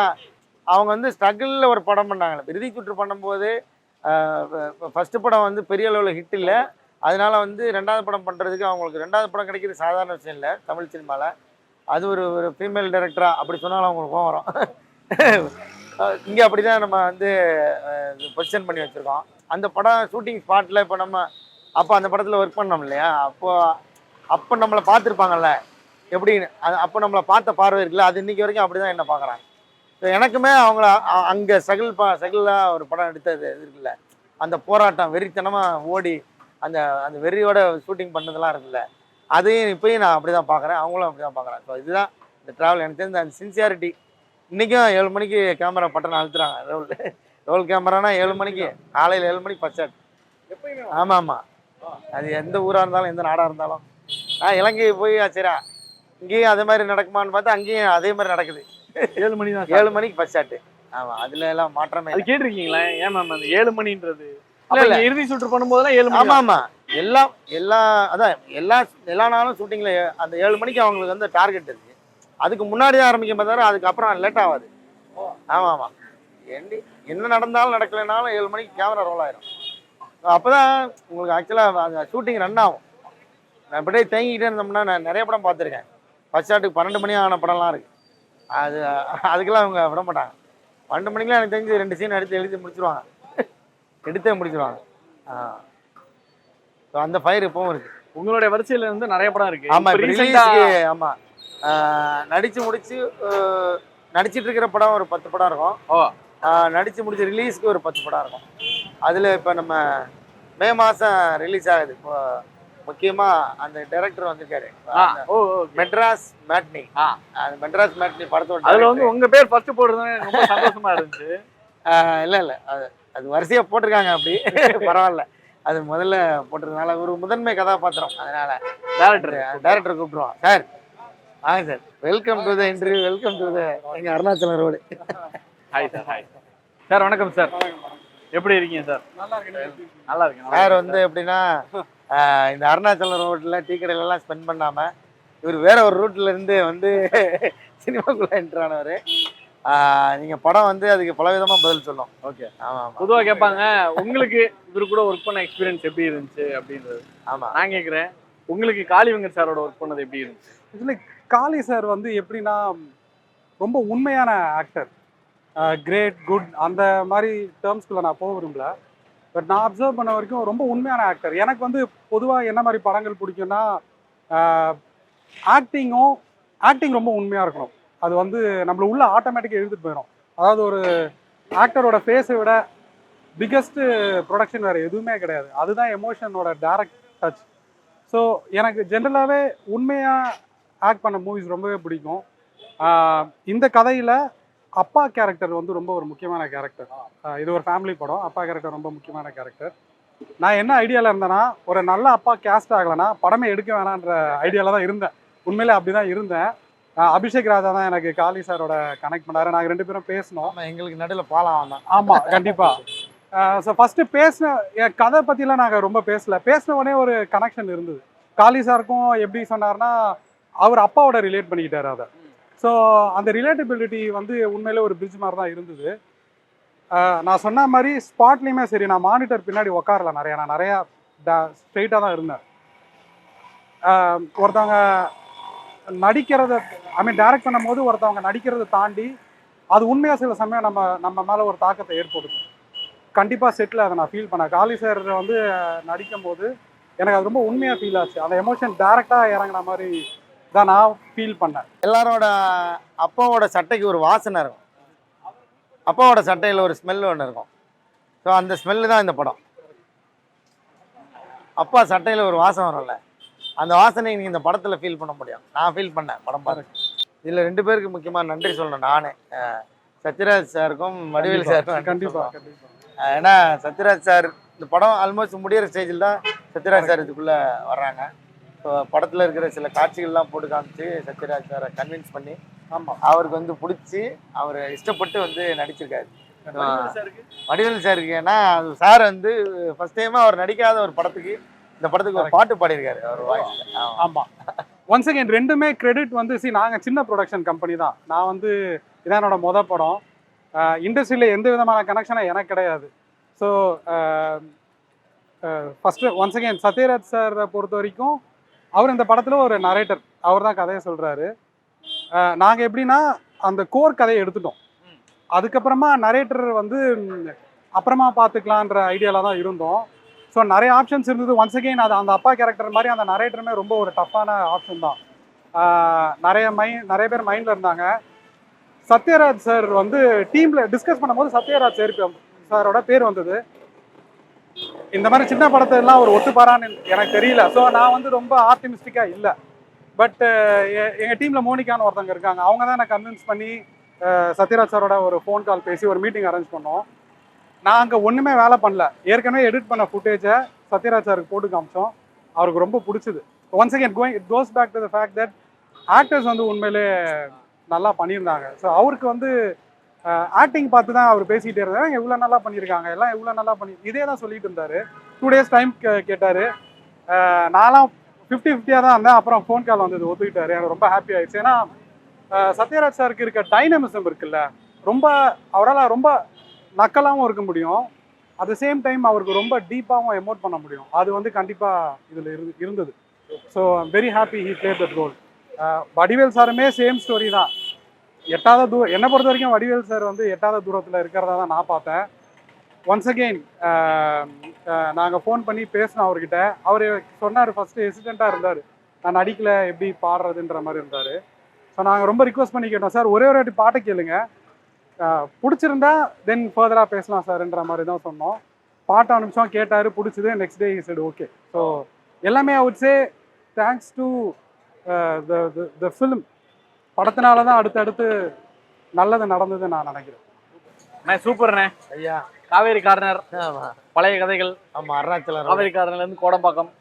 அவங்க வந்து ஸ்ட்ரகிளில் ஒரு படம் பண்ணாங்களே, இறுதி சுற்று பண்ணும்போது ஃபஸ்ட்டு படம் வந்து பெரிய அளவில் ஹிட் இல்லை. அதனால வந்து 2வது படம் பண்ணுறதுக்கு அவங்களுக்கு 2வது படம் கிடைக்கிறது சாதாரண விஷயம் இல்லை தமிழ் சினிமாவில். அது ஒரு ஃபீமேல் டைரக்டராக அப்படி சொன்னாலும் அவங்களுக்கு கோவம் வரும். இங்கே அப்படி தான் நம்ம வந்து பொசிஷன் பண்ணி வச்சுருக்கோம். அந்த படம் ஷூட்டிங் ஸ்பாட்டில் இப்போ நம்ம அப்போ அந்த படத்தில் ஒர்க் பண்ணோம் இல்லையா, அப்போ நம்மளை பார்த்துருப்பாங்கல்ல எப்படின்னு, அப்போ நம்மளை பார்த்த பார்வை இருக்குல்ல, அது இன்றைக்கி வரைக்கும் அப்படி தான் என்ன பார்க்குறாங்க. ஸோ எனக்குமே அவங்கள அங்கே சகிலாக ஒரு படம் எடுத்தது இருக்குல்ல, அந்த போராட்டம் வெறித்தனமாக ஓடி அந்த வெறியோட ஷூட்டிங் பண்ணதெல்லாம் இருக்குல்ல, அதையும் இப்போயும் நான் அப்படி தான் பார்க்குறேன், அவங்களும் அப்படி தான் பார்க்குறேன். ஸோ இதுதான் இந்த ட்ராவல். எனக்கு தெரிஞ்ச அந்த சின்சியாரிட்டி. இன்றைக்கும் 7 மணிக்கு கேமரா பட்டன் அழுத்துறாங்க. ரோல் கேமரானா 7 மணிக்கு, காலையில் 7 மணிக்கு ஃபர்ஸ்ட் ஷாட். ஆமாம் ஆமாம். அது எந்த ஊராக இருந்தாலும் எந்த நாடாக இருந்தாலும். நான் இலங்கை போய் சரி இங்கேயும் அதே மாதிரி நடக்குமான்னு பார்த்தா அங்கேயும் அதே மாதிரி நடக்குது. 7 மணி தான், 7 மணிக்கு ஃபர்ஸ்ட் ஷாட்டு. ஆமாம், அதில் எல்லாம் மாற்றமே. அது கேட்டிருக்கீங்களா? ஏன் மேம் அந்த 7 மணின்றது? இல்லை இறுதி சுற்று பண்ணும்போதெல்லாம் 7 மணி. ஆமாம் ஆமாம். எல்லா நாளும் ஷூட்டிங்கில் அந்த 7 மணிக்கு அவங்களுக்கு வந்து டார்கெட் இருக்குது. அதுக்கு முன்னாடி தான் ஆரம்பிக்கும் தவிர அதுக்கப்புறம் லேட் ஆகாது. ஆமாம் ஆமாம். என்ன நடந்தாலும் நடக்கலைனாலும் 7 மணிக்கு கேமரா ரோல் ஆயிரும். அப்போ தான் உங்களுக்கு ஆக்சுவலாக அந்த ஷூட்டிங் ரன் ஆகும். நான் இப்படியே தேங்கிக்கிட்டே இருந்தோம்னா நான் நிறைய படம் பார்த்துருக்கேன். ஃபர்ஸ்ட் ஷாட்டுக்கு 12 மணி ஆன படம்லாம் இருக்குது. அதுக்கெல்லாம் அவங்க விட மாட்டாங்க. 12 மணிக்கெலாம் எனக்கு தெரிஞ்சு 2 சீன் எடுத்தே முடிச்சிருவாங்க. ஸோ அந்த ஃபயர் இப்பவும் இருக்குது. உங்களுடைய வரிசையில் வந்து நிறைய படம் இருக்குது. ஆமாம், இப்போ ரிலீஸுக்கு ஆமாம் நடிச்சிட்டு இருக்கிற படம் ஒரு 10 படம் இருக்கும். நடிச்சு முடிச்ச ரிலீஸ்க்கு ஒரு 10 படம் இருக்கும். அதில் இப்போ நம்ம மே மாதம் ரிலீஸ் ஆகுது. இப்போ முக்கியமாக அந்த டைரக்டர் வந்திருக்காரு, மெட்ராஸ் மேட்னி. அந்த மெட்ராஸ் மேட்னி படத்தோட அதில் வந்து உங்கள் பேர் ஃபர்ஸ்ட் போடுறது ரொம்ப சந்தோஷமாக இருந்துச்சு. இல்லை அது வரிசையாக போட்டிருக்காங்க. அப்படி பரவாயில்ல, அது முதல்ல போட்டிருக்கனால ஒரு முதன்மை கதாபாத்திரம். அதனால டைரக்டர் கூப்பிடுவோம். சார் வாங்க sir, welcome to the interview, welcome to the எங்கள் Arunachalam road. Hi sir. Hi sir, வணக்கம் சார். எப்படி இருக்கீங்க சார்? நல்லா இருக்கேன் சார். வந்து எப்படின்னா இந்த அருணாச்சலம் ரோட்டில் டீ கடையிலலாம் ஸ்பெண்ட் பண்ணாமல் இவர் வேற ஒரு ரூட்ல இருந்து வந்து சினிமாக்குள்ளே என்ட்ரு ஆனவர். நீங்கள் படம் வந்து அதுக்கு பல விதமாக பதில் சொல்லும். ஓகே. ஆமாம், பொதுவாக கேட்பாங்க உங்களுக்கு இவர் கூட ஒர்க் பண்ண எக்ஸ்பீரியன்ஸ் எப்படி இருந்துச்சு அப்படின்றது. ஆமாம், நான் கேட்குறேன் உங்களுக்கு காளிவெங்கட் சாரோட ஒர்க் பண்ணது எப்படி இருந்துச்சு? இதில் காளி சார் வந்து எப்படின்னா ரொம்ப உண்மையான ஆக்டர். கிரேட் குட் அந்த மாதிரி டேர்ம்ஸ்குள்ளே நான் போக விரும்பல. பட் நான் அப்சர்வ் பண்ண வரைக்கும் ரொம்ப உண்மையான ஆக்டர். எனக்கு வந்து பொதுவாக என்ன மாதிரி படங்கள் பிடிக்கும்னா ஆக்டிங் ரொம்ப உண்மையாக இருக்கணும். அது வந்து நம்மள உள்ள ஆட்டோமேட்டிக்காக எழுதிட்டு போயிடும். அதாவது ஒரு ஆக்டரோட ஃபேஸை விட பிக்கஸ்ட்டு ப்ரொடக்ஷன் வேறு எதுவுமே கிடையாது. அதுதான் எமோஷனோட டைரக்ட் டச். ஸோ எனக்கு ஜென்ரலாகவே உண்மையாக ஆக்ட் பண்ண மூவிஸ் ரொம்பவே பிடிக்கும். இந்த கதையில் அப்பா கேரக்டர் வந்து ரொம்ப ஒரு முக்கியமான கேரக்டர். இது ஒரு ஃபேமிலி படம். அப்பா கேரக்டர் ரொம்ப முக்கியமான கேரக்டர். நான் என்ன ஐடியாவில் இருந்தேன்னா, ஒரு நல்ல அப்பா கேஸ்ட் ஆகலைன்னா படமே எடுக்க வேணான்ற ஐடியாவில் தான் இருந்தேன். உண்மையிலே அப்படி தான் இருந்தேன். அபிஷேக் ராஜா தான் எனக்கு காளி சாரோட கனெக்ட் பண்ணாரு. நாங்கள் 2 பேரும் பேசினோம். ஆமாம், எங்களுக்கு நடுவில் பாலம் தான். ஆமாம், கண்டிப்பாக. ஸோ ஃபஸ்ட்டு என் கதை பற்றிலாம் நாங்கள் ரொம்ப பேசின உடனே ஒரு கனெக்ஷன் இருந்தது. காளி சாருக்கும் எப்படி சொன்னார்னா, அவர் அப்பாவோட ரிலேட் பண்ணிக்கிட்டார் அதை. ஸோ அந்த ரிலேட்டபிலிட்டி வந்து உண்மையிலே ஒரு பிரிட்ஜ் மாதிரி தான் இருந்தது. நான் சொன்ன மாதிரி ஸ்பாட்லேயுமே சரி, நான் மானிட்டர் பின்னாடி உட்காரல நான் நிறையா ஸ்ட்ரெயிட்டாக தான் இருந்தேன். ஒருத்தவங்க நடிக்கிறத டைரக்ட் பண்ணும் போது ஒருத்தவங்க நடிக்கிறத தாண்டி அது உண்மையாக சில சமயம் நம்ம மேலே ஒரு தாக்கத்தை ஏற்படுத்தும். கண்டிப்பாக செட்டில் அதை நான் ஃபீல் பண்ணேன். காளி சார் வந்து நடிக்கும் போது எனக்கு அது ரொம்ப உண்மையாக ஃபீல் ஆச்சு. அந்த எமோஷன் டைரெக்டாக இறங்கின மாதிரி தான் நான் ஃபீல் பண்ணேன். எல்லாரோட அப்பாவோட சட்டைக்கு ஒரு வாசனை இருக்கும். அப்பாவோட சட்டையில் ஒரு ஸ்மெல் ஒன்று இருக்கும். ஸோ அந்த ஸ்மெல்லு தான் இந்த படம். அப்பா சட்டையில் ஒரு வாசனை வரும்ல, அந்த வாசனை நீங்கள் இந்த படத்தில் ஃபீல் பண்ண முடியும். நான் ஃபீல் பண்ணேன் படம் பார்த்து. இதில் 2 பேருக்கு முக்கியமாக நன்றி சொல்லணும். நான் சத்யராஜ் சாருக்கும் வடிவேல் சாருக்கும் கண்டிப்பாக. ஏன்னா சத்யராஜ் சார் இந்த படம் ஆல்மோஸ்ட் முடிகிற ஸ்டேஜில் தான் சத்யராஜ் சார் இதுக்குள்ளே வர்றாங்க. ஸோ படத்தில் இருக்கிற சில காட்சிகள்லாம் போட்டு காமிச்சு சத்யராஜ் சாரை கன்வின்ஸ் பண்ணி அவருக்கு வந்து பிடிச்சி அவர் இஷ்டப்பட்டு வந்து நடிச்சிருக்காரு. வடிவேல் சாருக்கு ஏன்னா சார் வந்து ஃபர்ஸ்ட் டைமாக அவர் நடிக்காத ஒரு படத்துக்கு இந்த படத்துக்கு ஒரு பாட்டு பாடியிருக்காரு அவர் வாய்ஸ். ஆமாம், ஒன்ஸ் அகெயின் ரெண்டுமே கிரெடிட் வந்து நாங்கள் சின்ன ப்ரொடக்ஷன் கம்பெனி தான். நான் வந்து இதான் என்னோட மொதல் படம். இண்டஸ்ட்ரியில் எந்த விதமான கனெக்ஷனும் எனக்கு கிடையாது. So first once again Sathyaraj சாரை பொறுத்த வரைக்கும் அவர் இந்த படத்தில் ஒரு நரேட்டர். அவர் தான் கதையை சொல்கிறாரு. நாங்கள் எப்படின்னா அந்த கோர் கதையை எடுத்துட்டோம். அதுக்கப்புறமா நரேட்டர் வந்து அப்புறமா பார்த்துக்கலான்ற ஐடியாவில் தான் இருந்தோம். ஸோ நிறைய ஆப்ஷன்ஸ் இருந்தது. ஒன்ஸ் அகெயின் அது அந்த அப்பா கேரக்டர் மாதிரி அந்த நரேட்டருமே ரொம்ப ஒரு டஃப்பான ஆப்ஷன் தான். நிறைய பேர் மைண்டில் இருந்தாங்க. சத்யராஜ் சார் வந்து டீமில் டிஸ்கஸ் பண்ணும்போது சத்யராஜ் சாரோட பேர் வந்தது. இந்த மாதிரி சின்ன படத்தை எல்லாம் அவர் ஒத்துப்பாரான்னு எனக்கு தெரியல. ஸோ நான் வந்து ரொம்ப ஆப்டிமிஸ்டிக்காக இல்லை. பட் எங்கள் டீமில் மோனிகான்னு ஒருத்தவங்க இருக்காங்க. அவங்க தான் எனக்கு கன்வின்ஸ் பண்ணி சத்யராஜ் சாரோட ஒரு ஃபோன் கால் பேசி ஒரு மீட்டிங் அரேஞ்ச் பண்ணோம். நான் அங்கே ஒன்றுமே வேலை பண்ணல. ஏற்கனவே எடிட் பண்ண ஃபுட்டேஜை சத்யராஜ் சாருக்கு போட்டு காமிச்சோம். அவருக்கு ரொம்ப பிடிச்சிது. Once again it goes back to the fact that actors வந்து உண்மையிலே நல்லா பண்ணியிருந்தாங்க. ஸோ அவருக்கு வந்து ஆக்டிங் பார்த்து தான் அவர் பேசிகிட்டே இருந்தார். எவ்வளோ நல்லா பண்ணியிருக்காங்க, எல்லாம் எவ்வளோ நல்லா இதே தான் சொல்லிட்டு இருந்தார். 2 days டைம் கேட்டார். நான்லாம் 50-50 தான் இருந்தேன். அப்புறம் ஃபோன் கால் வந்தது, ஒத்துக்கிட்டாரு. எனக்கு ரொம்ப ஹாப்பி ஆயிடுச்சு. ஏன்னா சத்யராஜ் சாருக்கு இருக்க டைனமிசம் இருக்குல்ல, அவரால் ரொம்ப நக்கலாகவும் இருக்க முடியும். அட் த சேம் டைம் அவருக்கு ரொம்ப டீப்பாகவும் எமோட் பண்ண முடியும். அது வந்து கண்டிப்பாக இதில் இருந்தது. So I'm very happy he played that role. Vadivel சாருமே சேம் ஸ்டோரி தான். எட்டாத தூரம் என்னை பொறுத்த வரைக்கும் வடிவேல் சார் வந்து எட்டாத தூரத்தில் இருக்கிறதா தான் நான் பார்த்தேன். ஒன்ஸ் அகெயின் நாங்கள் ஃபோன் பண்ணி பேசினோம் அவர்கிட்ட. அவர் சொன்னார், ஃபஸ்ட்டு ஹெசிடெண்ட்டாக இருந்தார், நான் நடிக்கலை எப்படி பாடுறதுன்ற மாதிரி இருந்தார். ஸோ நாங்கள் ரொம்ப ரிக்வஸ்ட் பண்ணி கேட்டோம், சார் ஒரே ஒரு வாட்டி பாட்டை கேளுங்க, பிடிச்சிருந்தா தென் ஃபர்தராக பேசலாம் சார்ன்ற மாதிரி தான் சொன்னோம். பாட்டை அனுப்பிச்சோம், கேட்டார், பிடிச்சது. Next day he said okay. So எல்லாமே I would say thanks to the film. படத்தினால தான் அடுத்தடுத்து நல்லது நடந்தது நான் நினைக்கிறேன். சூப்பர்ண்ணே ஐயா. காவேரி கார்னர், பழைய கதைகள். ஆமாம், அருணாச்சலம். காவேரி கார்னர்லேருந்து கோடம்பாக்கம்,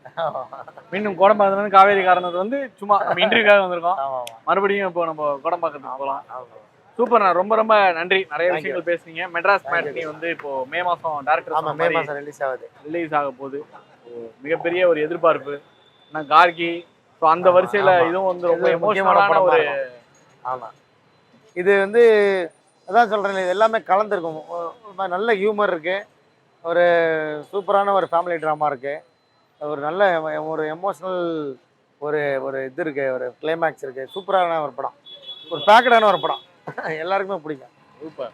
மீண்டும் கோடம்பாக்கத்துலேருந்து காவேரி கார்னர் வந்து சும்மா நம்ம இன்டர்வியூக்காக வந்திருக்கோம். மறுபடியும் இப்போ நம்ம கோடம்பாக்கத்துக்கு போகலாம். சூப்பர்ண்ணா, ரொம்ப ரொம்ப நன்றி. நிறைய விஷயங்கள் பேசுனீங்க. மெட்ராஸ் மேட்னி வந்து இப்போ மே மாதம் டேரக்டர் மே மாதம் ரிலீஸ் ஆக போகுது. மிகப்பெரிய ஒரு எதிர்பார்ப்பு. நான் கார்கி, ஸோ அந்த வரிசையில் இதுவும் வந்து ரொம்ப எமோஷனலான ஒரு. ஆமாம், இது வந்து அதான் சொல்கிறேன், இது எல்லாமே கலந்துருக்கும். நல்ல ஹியூமர் இருக்குது, ஒரு சூப்பரான ஒரு ஃபேமிலி ட்ராமா இருக்குது, ஒரு நல்ல ஒரு எமோஷ்னல் ஒரு இது இருக்குது, ஒரு கிளைமேக்ஸ் இருக்குது. சூப்பரான ஒரு படம், ஒரு பேக்கடான ஒரு படம். எல்லாருக்குமே பிடிக்கும். சூப்பர்.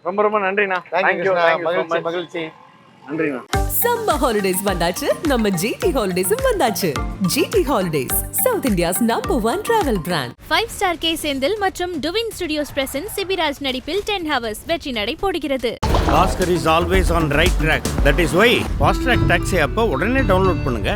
ரொம்ப ரொம்ப நன்றிண்ணா. தேங்க்யூ Thank you so மகிழ்ச்சி much. மகிழ்ச்சி. நன்றிண்ணா. சம்மர் ஹாலிடேஸ் வந்தாச்சு, நம்ம ஜிடி ஹாலிடேஸும் வந்தாச்சு. GT holidays, south India's #1 travel brand. 5 star K Senthil மற்றும் டுவின் ஸ்டுடியோஸ் பிரசன்ஸ் சிபிராஜ் நடிப்பில் 10 ஹவர்ஸ் வெற்றி நடை போடுகிறது. Oscar is always on right track. That is why Fast Track Taxi app உடனே டவுன்லோட் பண்ணுங்க.